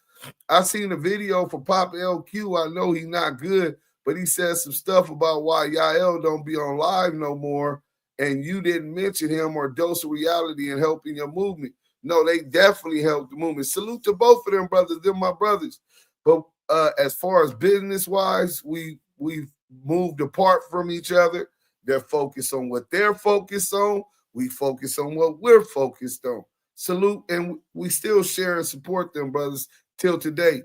D: I seen a video for Pop LQ. I know he's not good, but he said some stuff about why Yael don't be on live no more, and you didn't mention him or Dose of Reality in helping your movement. No, they definitely helped the movement. Salute to both of them brothers. They're my brothers. But as far as business-wise, we've moved apart from each other. They're focused on what they're focused on. We focus on what we're focused on. Salute, and we still share and support them, brothers, till today.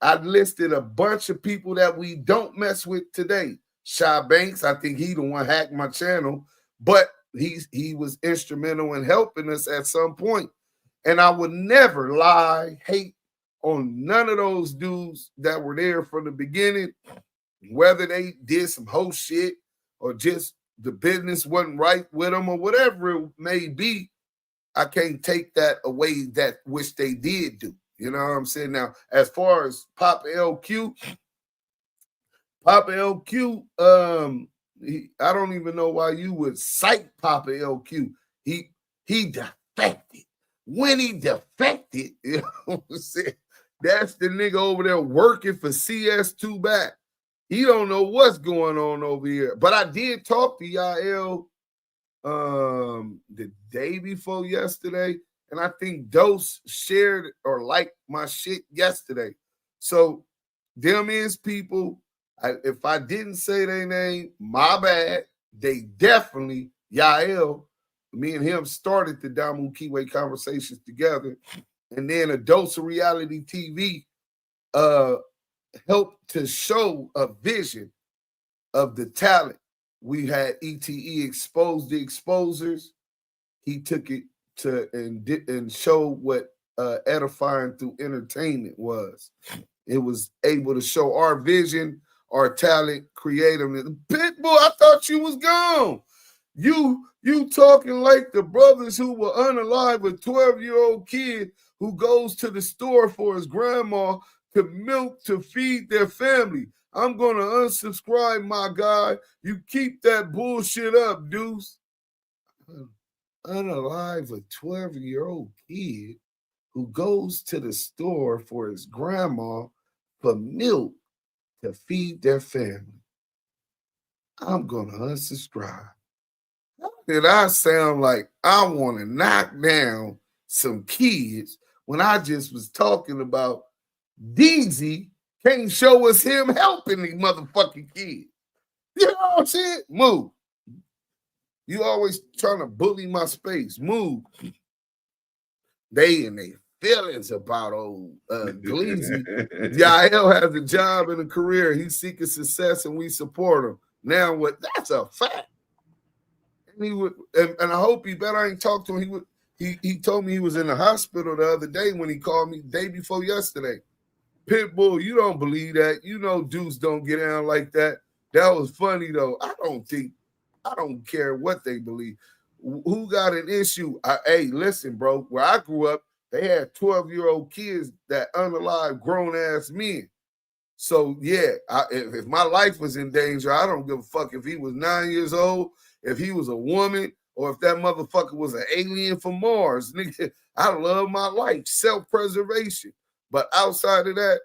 D: I listed a bunch of people that we don't mess with today. Shy Banks, I think he the one hacked my channel, but he was instrumental in helping us at some point. And I would never lie, hate on none of those dudes that were there from the beginning, whether they did some host shit or just the business wasn't right with them or whatever it may be. I can't take that away, that which they did do. You know what I'm saying? Now, as far as Papa LQ, I don't even know why you would cite Papa LQ. He defected. When he defected, you know what I'm saying? That's the nigga over there working for CS2 back. He don't know what's going on over here. But I did talk to Yael the day before yesterday, and I think Dose shared or liked my shit yesterday. So them is people. If I didn't say their name, my bad. They definitely, Yael, me and him started the Damu Kiwe conversations together. And then a Dose of Reality TV helped to show a vision of the talent. We had ETE expose the exposers. He took it to and showed what edifying through entertainment was. It was able to show our vision, our talent, creative. Pitbull, I thought you was gone. You talking like the brothers who were unalive, a 12-year-old kid who goes to the store for his grandma to milk to feed their family. I'm going to unsubscribe, my guy. You keep that bullshit up, Deuce. Unalive, a 12-year-old kid who goes to the store for his grandma for milk to feed their family. I'm going to unsubscribe. How did I sound like I want to knock down some kids when I just was talking about DZ can't show us him helping these motherfucking kids? You know what I'm saying? Move. You always trying to bully my space. Move. They in their feelings about old Gleazy. Yael has a job and a career. He's seeking success and we support him. Now what? That's a fact. And he would, and I hope he better I ain't talked to him. He told me he was in the hospital the other day when he called me day before yesterday. Pitbull, you don't believe that. You know dudes don't get down like that. That was funny though. I don't care what they believe. Who got an issue? Hey, listen, bro. Where I grew up, they had 12-year-old kids that unalive grown-ass men. So, yeah, if my life was in danger, I don't give a fuck if he was 9 years old, if he was a woman, or if that motherfucker was an alien from Mars. Nigga, I love my life, self-preservation. But outside of that,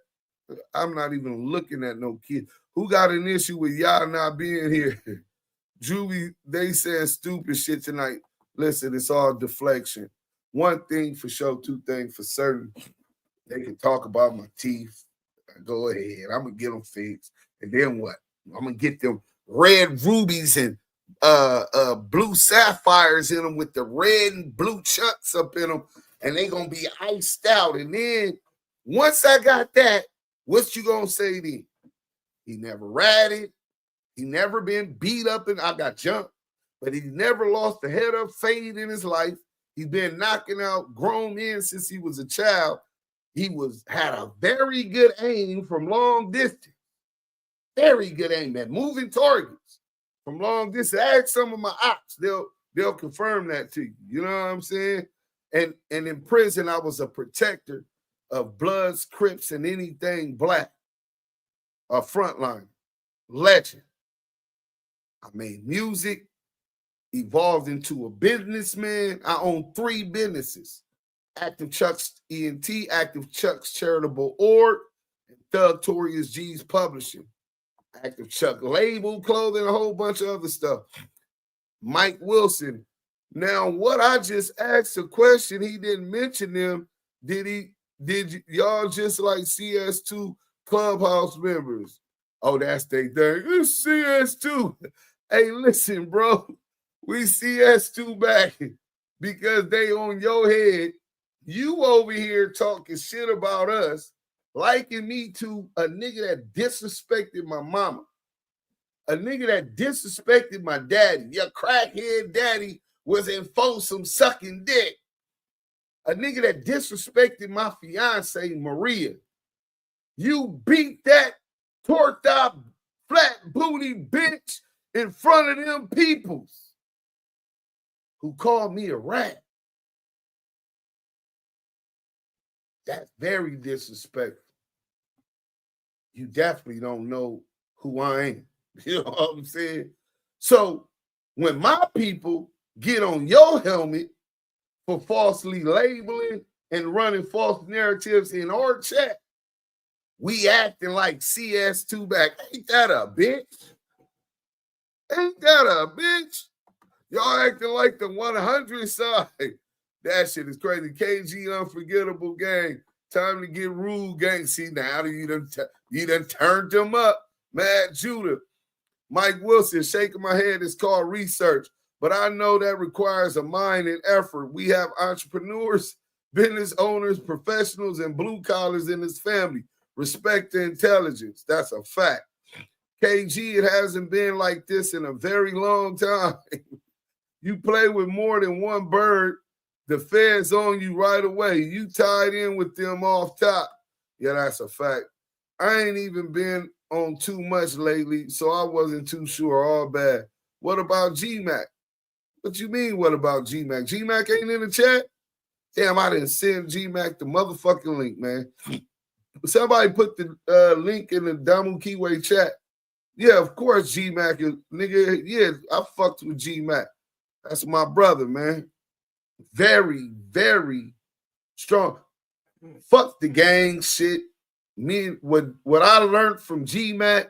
D: I'm not even looking at no kid. Who got an issue with y'all not being here? Juvie, they saying stupid shit tonight. Listen, it's all deflection. One thing for sure, two things for certain. They can talk about my teeth. Go ahead. I'm going to get them fixed. And then what? I'm going to get them red rubies and blue sapphires in them with the red and blue chunks up in them. And they going to be iced out. And then once I got that, what you going to say then? He never ratted. He never been beat up and I got jumped, but he never lost a head up fade in his life. He's been knocking out grown men since he was a child. He had a very good aim from long distance. Very good aim at moving targets from long distance. Ask some of my ops. They'll confirm that to you. You know what I'm saying? And in prison, I was a protector of Bloods, Crips, and anything black. a frontliner, legend. I made music, evolved into a businessman. I own 3 businesses: Active Chuck's ENT, Active Chuck's Charitable Org, and Thug Torius G's Publishing. Active Chuck label, clothing, a whole bunch of other stuff. Mike Wilson. Now, what I just asked a question, he didn't mention them. Did y'all just like CS2 Clubhouse members? Oh, that's their thing. It's CS2. Hey, listen, bro. We CS2 back because they on your head. You over here talking shit about us, liking me to a nigga that disrespected my mama, a nigga that disrespected my daddy. Your crackhead daddy was in Folsom sucking dick. A nigga that disrespected my fiance, Maria. You beat that torqued out, flat booty bitch in front of them peoples who called me a rat. That's very disrespectful. You definitely don't know who I am. You know what I'm saying? So when my people get on your helmet for falsely labeling and running false narratives in our chat, we acting like CS2 back. Ain't that a bitch? Ain't that a bitch? Y'all acting like the 100 side. That shit is crazy. KG Unforgettable Gang. Time to get rude, gang. See, now you done turned them up. Mad Judah. Mike Wilson, shaking my head. It's called research. But I know that requires a mind and effort. We have entrepreneurs, business owners, professionals, and blue collars in this family. Respect the intelligence. That's a fact. KG, it hasn't been like this in a very long time. You play with more than one bird, the feds on you right away. You tied in with them off top. Yeah, that's a fact. I ain't even been on too much lately, so I wasn't too sure. All bad. What about GMAC? What you mean, what about GMAC? GMAC ain't in the chat? Damn, I didn't send GMAC the motherfucking link, man. Somebody put the link in the Damu Kiwe chat. Yeah, of course, GMAC is, nigga. Yeah, I fucked with GMAC. That's my brother, man. Very, very strong. Fuck the gang shit. Me, what I learned from GMAC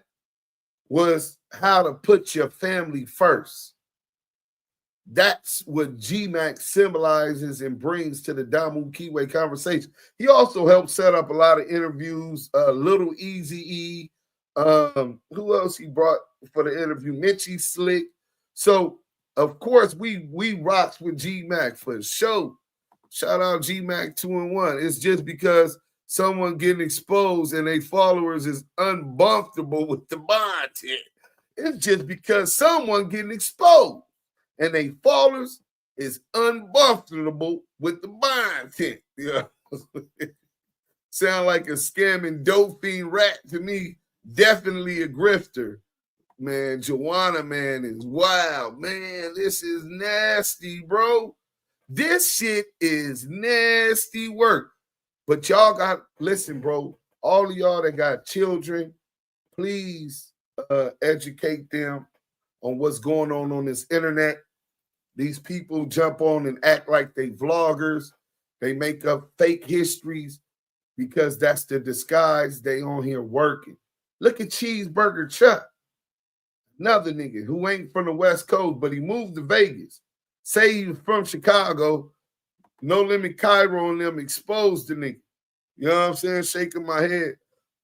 D: was how to put your family first. That's what GMAC symbolizes and brings to the Damu Kiwe conversation. He also helped set up a lot of interviews. Little Easy E. Who else he brought for the interview? Mitchie Slick. So, of course, we rocks with GMAC for sure. Shout out GMAC 2-in-1. It's just because someone getting exposed and their followers is uncomfortable with the content. It's just because someone getting exposed and they followers is uncomfortable with the content. Yeah. Sound like a scamming dope fiend rat to me. Definitely a grifter. Man, Joanna, man, is wild. Man, this is nasty, bro. This shit is nasty work. But y'all got, listen, bro, all of y'all that got children, please educate them on what's going on this internet. These people jump on and act like they vloggers. They make up fake histories because that's the disguise. They on here working. Look at Cheeseburger Chuck. Another nigga who ain't from the West Coast, but he moved to Vegas. Say he was from Chicago. No Limit Cairo and them exposed the nigga. You know what I'm saying? Shaking my head.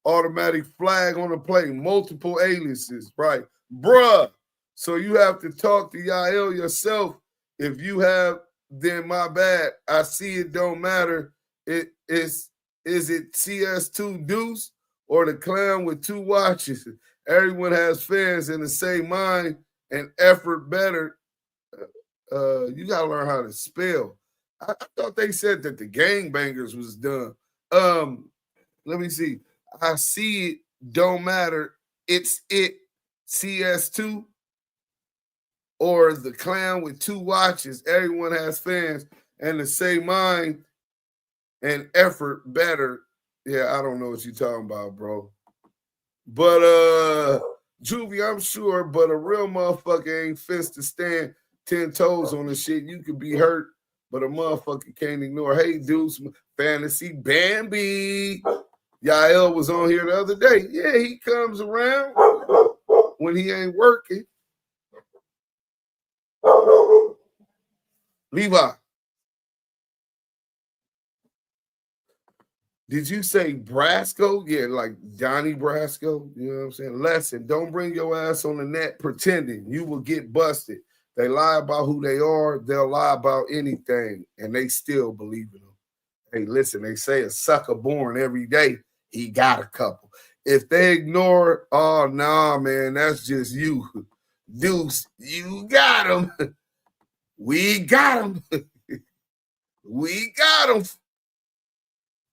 D: Automatic flag on the plane. Multiple aliases, right? Bruh. So you have to talk to Yael yourself. If you have, then my bad. I see it don't matter. Is it CS2 Deuce or the clown with 2 watches? Everyone has fans in the same mind and effort better. You got to learn how to spell. I thought they said that the gangbangers was done. Let me see. I see it don't matter. It's it CS2 or the clown with 2 watches. Everyone has fans and the same mind and effort better. Yeah, I don't know what you're talking about, bro. But Juvie, I'm sure, but a real motherfucker ain't fist to stand 10 toes on the shit. You could be hurt, but a motherfucker can't ignore. Hey, Deuce, Fantasy Bambi. Yael was on here the other day. Yeah, he comes around when he ain't working. Levi. Did you say Brasco? Yeah, like Donnie Brasco. You know what I'm saying? Lesson, don't bring your ass on the net pretending. You will get busted. They lie about who they are. They'll lie about anything, and they still believe in them. Hey, listen, they say a sucker born every day. He got a couple. If they ignore, oh, nah, man, that's just you. Deuce, you got him. We got him. We got him.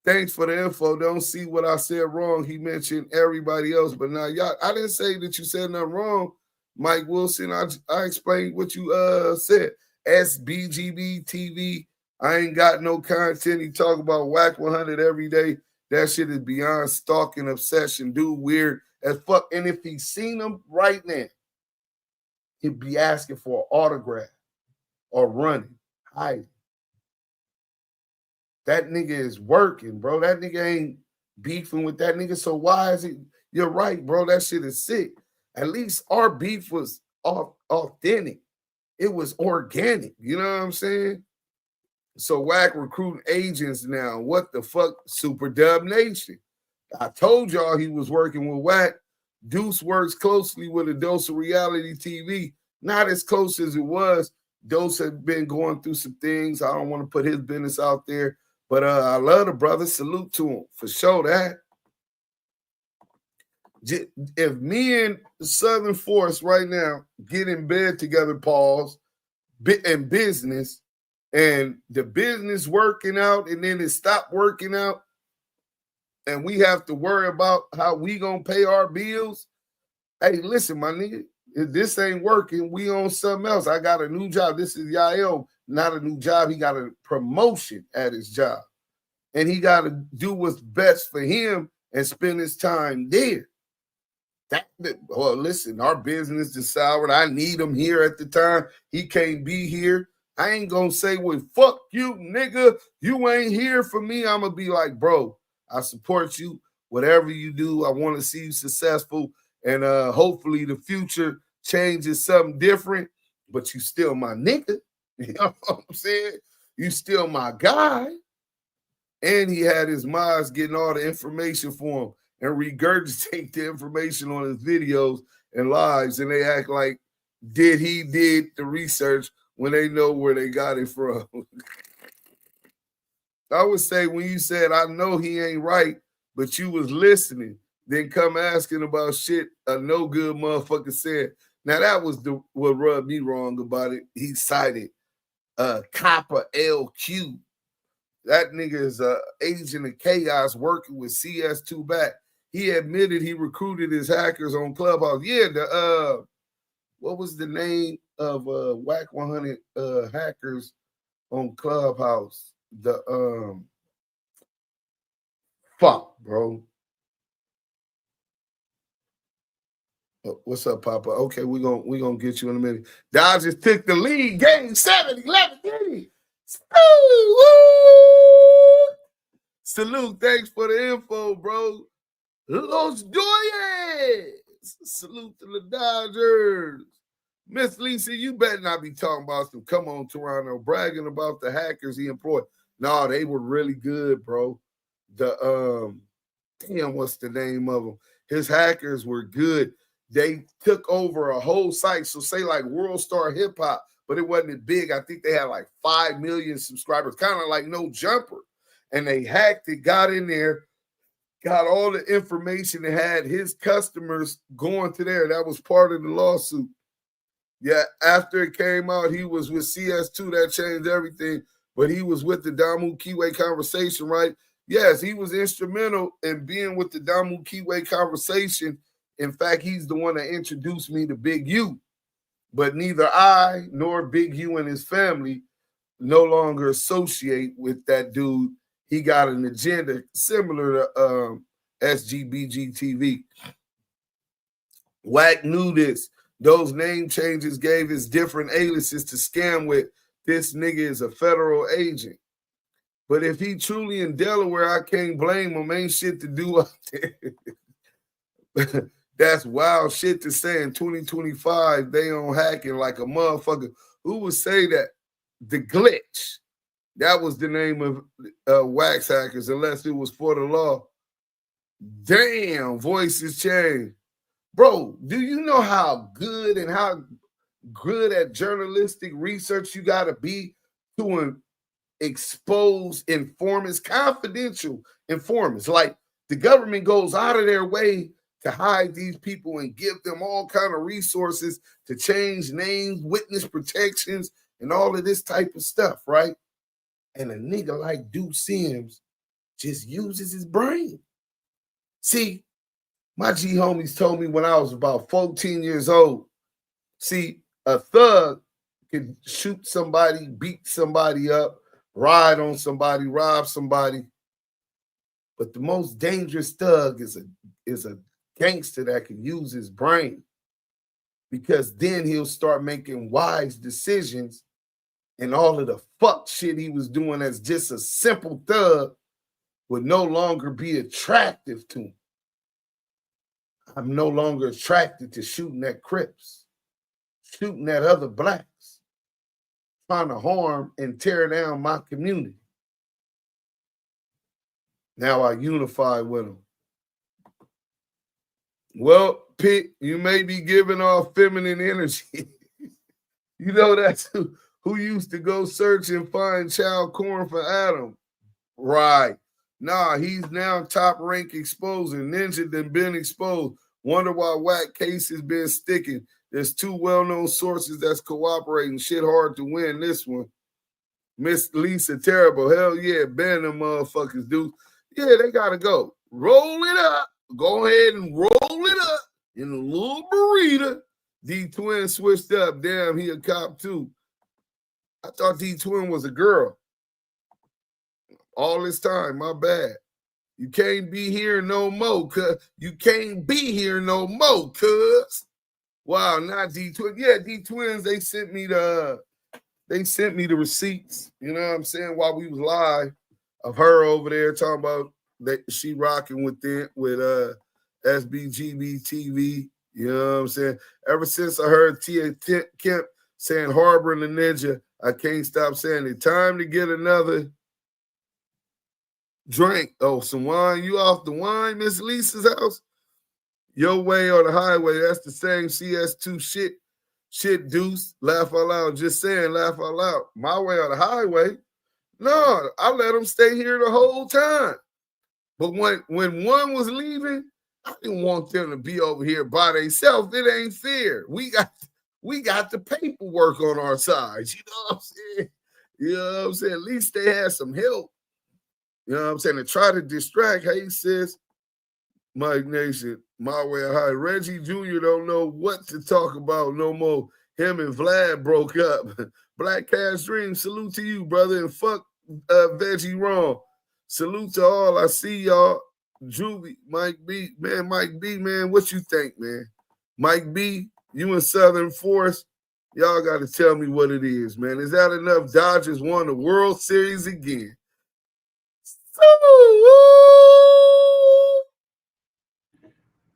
D: Thanks for the info. Don't see what I said wrong. He mentioned everybody else, but now y'all, I didn't say that you said nothing wrong, Mike Wilson. I explained what you said. SBGB TV. I ain't got no content. He talk about Whack 100 every day. That shit is beyond stalking obsession. Dude, weird as fuck. And if he seen him right now, he'd be asking for an autograph or running, hiding. That nigga is working, bro. That nigga ain't beefing with that nigga. So why is it? You're right, bro. That shit is sick. At least our beef was authentic. It was organic. You know what I'm saying? So Whack recruiting agents now. What the fuck? Super Dub Nation. I told y'all he was working with Whack. Deuce works closely with a Dose of Reality TV. Not as close as it was. Dose had been going through some things. I don't want to put his business out there. But I love the brother. Salute to him for sure that. If me and Southern Force right now get in bed together, pause, and business, and the business working out, and then it stopped working out, and we have to worry about how we gonna pay our bills. Hey, listen, my nigga, if this ain't working, we on something else. I got a new job. This is Yael, not a new job. He got a promotion at his job. And he got to do what's best for him and spend his time there. Well, listen, our business is soured. I need him here at the time. He can't be here. I ain't going to say, well, fuck you, nigga. You ain't here for me. I'm going to be like, bro, I support you. Whatever you do, I want to see you successful. And hopefully the future changes something different. But you still my nigga. You know what I'm saying? You still my guy. And he had his mods getting all the information for him and regurgitate the information on his videos and lives. And they act like he did the research when they know where they got it from. I would say when you said, I know he ain't right, but you was listening, then come asking about shit a no good motherfucker said. Now that was what rubbed me wrong about it. He cited Copper LQ. That nigga is an agent of chaos working with CS2 back. He admitted he recruited his hackers on Clubhouse. Yeah, what was the name of Whack 100 hackers on Clubhouse? Fuck, bro. What's up, Papa? Okay, we're gonna get you in a minute. Dodgers took the lead. Game 7, 11-3. Salute. Thanks for the info, bro. Los Doyes. Salute to the Dodgers. Miss Lisa, you better not be talking about some come on Toronto bragging about the hackers he employed. No, they were really good, bro. The what's the name of them? His hackers were good. They took over a whole site. So say like World Star Hip Hop, but it wasn't big. I think they had like 5 million subscribers, kind of like No Jumper. And they hacked it, got in there, got all the information and had his customers going to there. That was part of the lawsuit. Yeah, after it came out, he was with CS2. That changed everything. But he was with the Damu Kiwe conversation, right? Yes, he was instrumental in being with the Damu Kiwe conversation. In fact, he's the one that introduced me to Big U. But neither I nor Big U and his family no longer associate with that dude. He got an agenda similar to SGBG TV. Wack knew this. Those name changes gave his different aliases to scam with. This nigga is a federal agent. But if he truly in Delaware, I can't blame him. Ain't shit to do out there. That's wild shit to say in 2025. They on hacking like a motherfucker. Who would say that? The Glitch. That was the name of Wax Hackers, unless it was for the law. Damn, voices change. Bro, do you know how good at journalistic research you got to be to expose informants, confidential informants? Like, the government goes out of their way to hide these people and give them all kind of resources to change names, witness protections, and all of this type of stuff, right? And a nigga like Duke Sims just uses his brain. See, my G homies told me when I was about 14 years old, see, a thug can shoot somebody, beat somebody up, ride on somebody, rob somebody. But the most dangerous thug is a gangster that can use his brain, because then he'll start making wise decisions, and all of the fuck shit he was doing as just a simple thug would no longer be attractive to him. I'm no longer attracted to shooting at Crips, shooting at other blacks, trying to harm and tear down my community. Now I unify with them. Well, Pitt, you may be giving off feminine energy. You know, that's who used to go search and find child corn for Adam. Right. Nah, he's now top rank exposing. Ninja done been exposed. Wonder why Wack case has been sticking. There's two well-known sources that's cooperating. Shit hard to win this one. Miss Lisa Terrible. Hell yeah, ban them motherfuckers, dude. Yeah, they gotta go. Roll it up. Go ahead and roll it up in a little burrito. D-Twin switched up. Damn, he a cop too. I thought D-Twin was a girl. All this time, my bad. You can't be here no more, cuz. You can't be here no more, cuz. Wow, not D-Twin. Yeah, D-Twins, they sent me the receipts, you know what I'm saying, while we was live, of her over there talking about that she rocking with SBGB TV. You know what I'm saying? Ever since I heard Tia Kemp saying harboring the ninja, I can't stop saying it. Time to get another drink. Oh, some wine. You off the wine, Miss Lisa's house? Your way or the highway. That's the same CS2 shit. Shit, deuce. Laugh out loud. Just saying, laugh out loud. My way or the highway? No, I let them stay here the whole time. But when one was leaving, I didn't want them to be over here by themselves. It ain't fair. We got the paperwork on our side. You know what I'm saying? You know what I'm saying? At least they had some help. You know what I'm saying? To try to distract. Hey, sis, Mike Nation, my way or high. Reggie Jr. don't know what to talk about no more. Him and Vlad broke up. Black Cash Dream, salute to you, brother. And fuck Veggie Wrong. Salute to all. I see y'all. Juvie, Mike B. Man, Mike B, man, what you think, man? Mike B, you in Southern Force, y'all got to tell me what it is, man. Is that enough? Dodgers won the World Series again.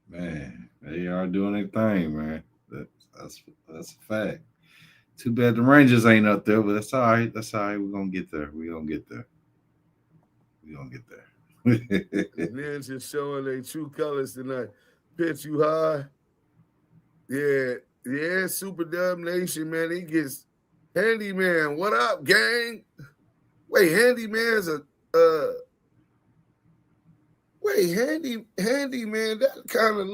C: Man, they are doing their thing, man. That's a fact. Too bad the Rangers ain't up there, but that's all right. That's all right. We're gonna get there.
D: Men just showing their true colors tonight. Pitch you high. Yeah, Super Dub Nation, man. He gets Handyman. What up, gang? Wait, Handyman's Handyman, that kind of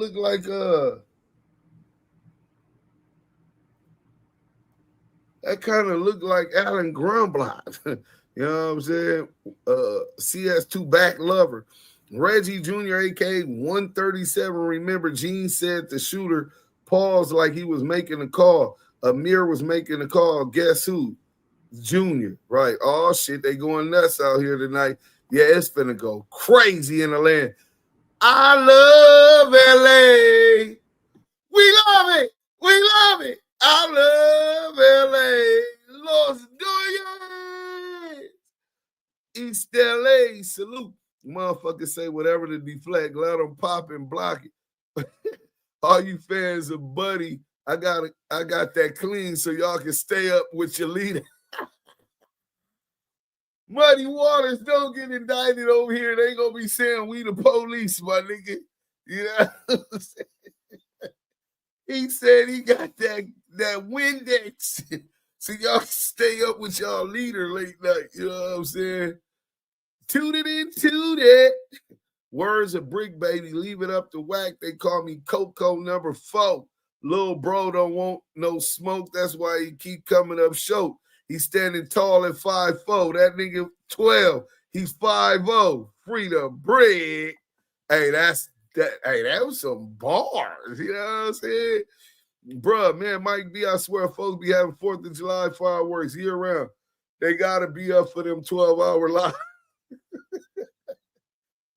D: look like Alan Grunblatt. You know what I'm saying? CS2 back lover. Reggie Jr., a.k.a. 137. Remember, Gene said the shooter paused like he was making a call. Amir was making a call. Guess who? Junior. Right. Oh, shit. They going nuts out here tonight. Yeah, it's finna go crazy in the land. I love LA. We love it. We love it. I love LA. Los Doyers. East LA. Salute. Motherfuckers say whatever to deflect. Let them pop and block it. All you fans of Buddy, I got that clean so y'all can stay up with your leader. Muddy Waters don't get indicted over here. They gonna be saying we the police, my nigga. You know what I'm saying? He said he got that Windex. So y'all stay up with y'all leader late night. You know what I'm saying? Toot it into that. Words of Brick Baby, leave it up to whack. They call me Coco number 4. Little bro don't want no smoke. That's why he keep coming up short. He's standing tall at 5'4". That nigga 12. He's 5'0". Free the brick. Hey, that was some bars. You know what I'm saying? Bruh, man, Mike B, I swear folks be having 4th of July fireworks year round. They gotta be up for them 12-hour lives.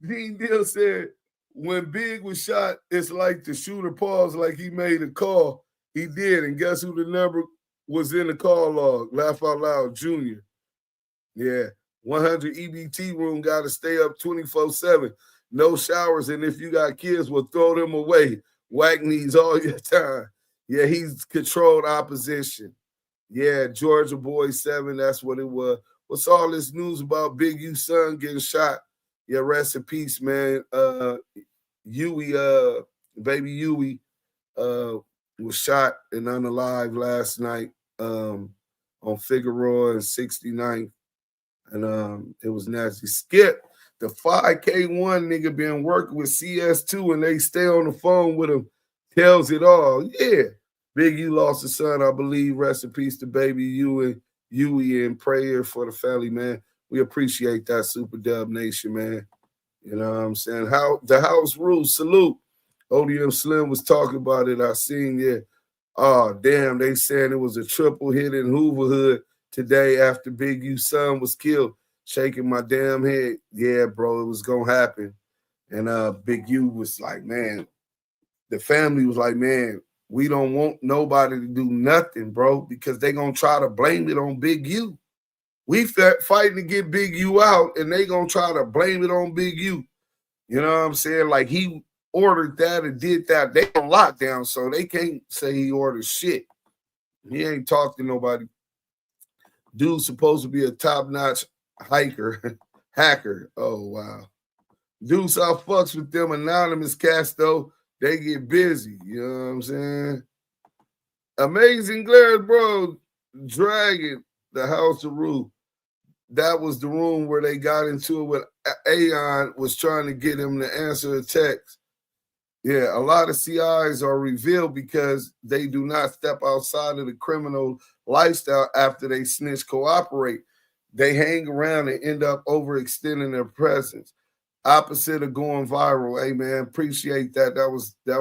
D: Dean Deal said, when Big was shot, it's like the shooter paused like he made a call. He did, and guess who the number was in the call log? Laugh Out Loud Jr. Yeah, 100 EBT room got to stay up 24/7. No showers, and if you got kids, we'll throw them away. Whack knees all your time. Yeah, he's controlled opposition. Yeah, Georgia Boy 7, that's what it was. What's all this news about Big U son getting shot? Yeah, rest in peace, man. Huey, baby Huey, was shot and unalive last night on Figueroa and 69th. And it was nasty. Skip, the 5K1 nigga been working with CS2 and they stay on the phone with him, tells it all. Yeah. Big U lost a son, I believe. Rest in peace to baby Huey and prayer for the family, man. We appreciate that, Super Dub Nation, man. You know what I'm saying? How the house rules. Salute. ODM Slim was talking about it. I seen it. Oh, damn. They saying it was a triple hit in Hooverhood today after Big U's son was killed. Shaking my damn head. Yeah, bro, it was going to happen. And Big U was like, man, the family was like, man, we don't want nobody to do nothing, bro, because they going to try to blame it on Big U. We fighting to get Big U out, and they going to try to blame it on Big U. You know what I'm saying? Like, he ordered that and did that. They on lockdown, so they can't say he ordered shit. He ain't talked to nobody. Dude's supposed to be a top-notch hacker. Oh, wow. Dudes, I fucks with them anonymous cats, though. They get busy. You know what I'm saying? Amazing Glare, bro. Dragon, the House of Rue. That was the room where they got into it with Aeon, was trying to get him to answer a text. Yeah, a lot of CIs are revealed because they do not step outside of the criminal lifestyle after they snitch cooperate. They hang around and end up overextending their presence. Opposite of going viral. Hey, man, appreciate that. That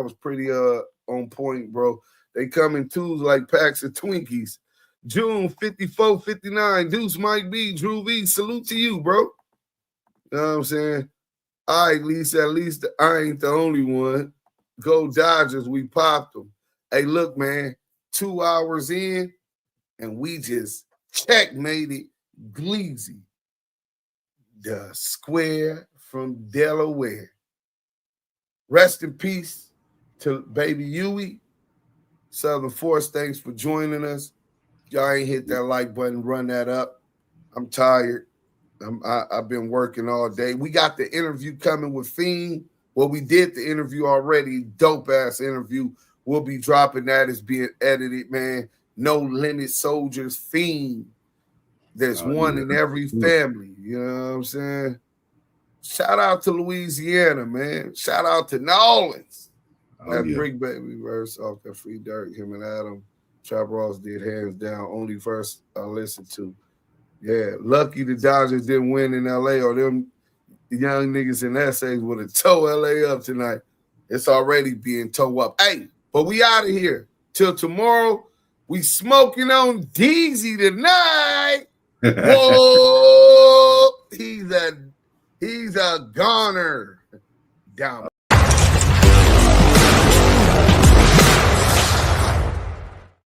D: was pretty on point, bro. They come in twos like packs of Twinkies. June 54-59, Deuce Mike B, Drew V, salute to you, bro. You know what I'm saying? All right, at least I ain't the only one. Go Dodgers, we popped them. Hey, look, man, 2 hours in, and we just checkmated Gleazy, the square from Delaware. Rest in peace to baby Huey. Southern Force, thanks for joining us. Y'all ain't hit that like button, run that up. I'm tired. I've been working all day. We got the interview coming with Fiend. Well, we did the interview already. Dope-ass interview. We'll be dropping that. It's being edited, man. No Limit Soldiers, Fiend. There's one in every family. You know what I'm saying? Shout out to Louisiana, man. Shout out to New Orleans. That Brick Baby verse off that Free Dirt, him and Adam. Trap Ross did hands down. Only verse I listened to. Yeah, lucky the Dodgers didn't win in LA, or them young niggas in essays would have towed LA up tonight. It's already being towed up. Hey, but we out of here. Till tomorrow, we smoking on Deezy tonight. Whoa, he's a goner. Down.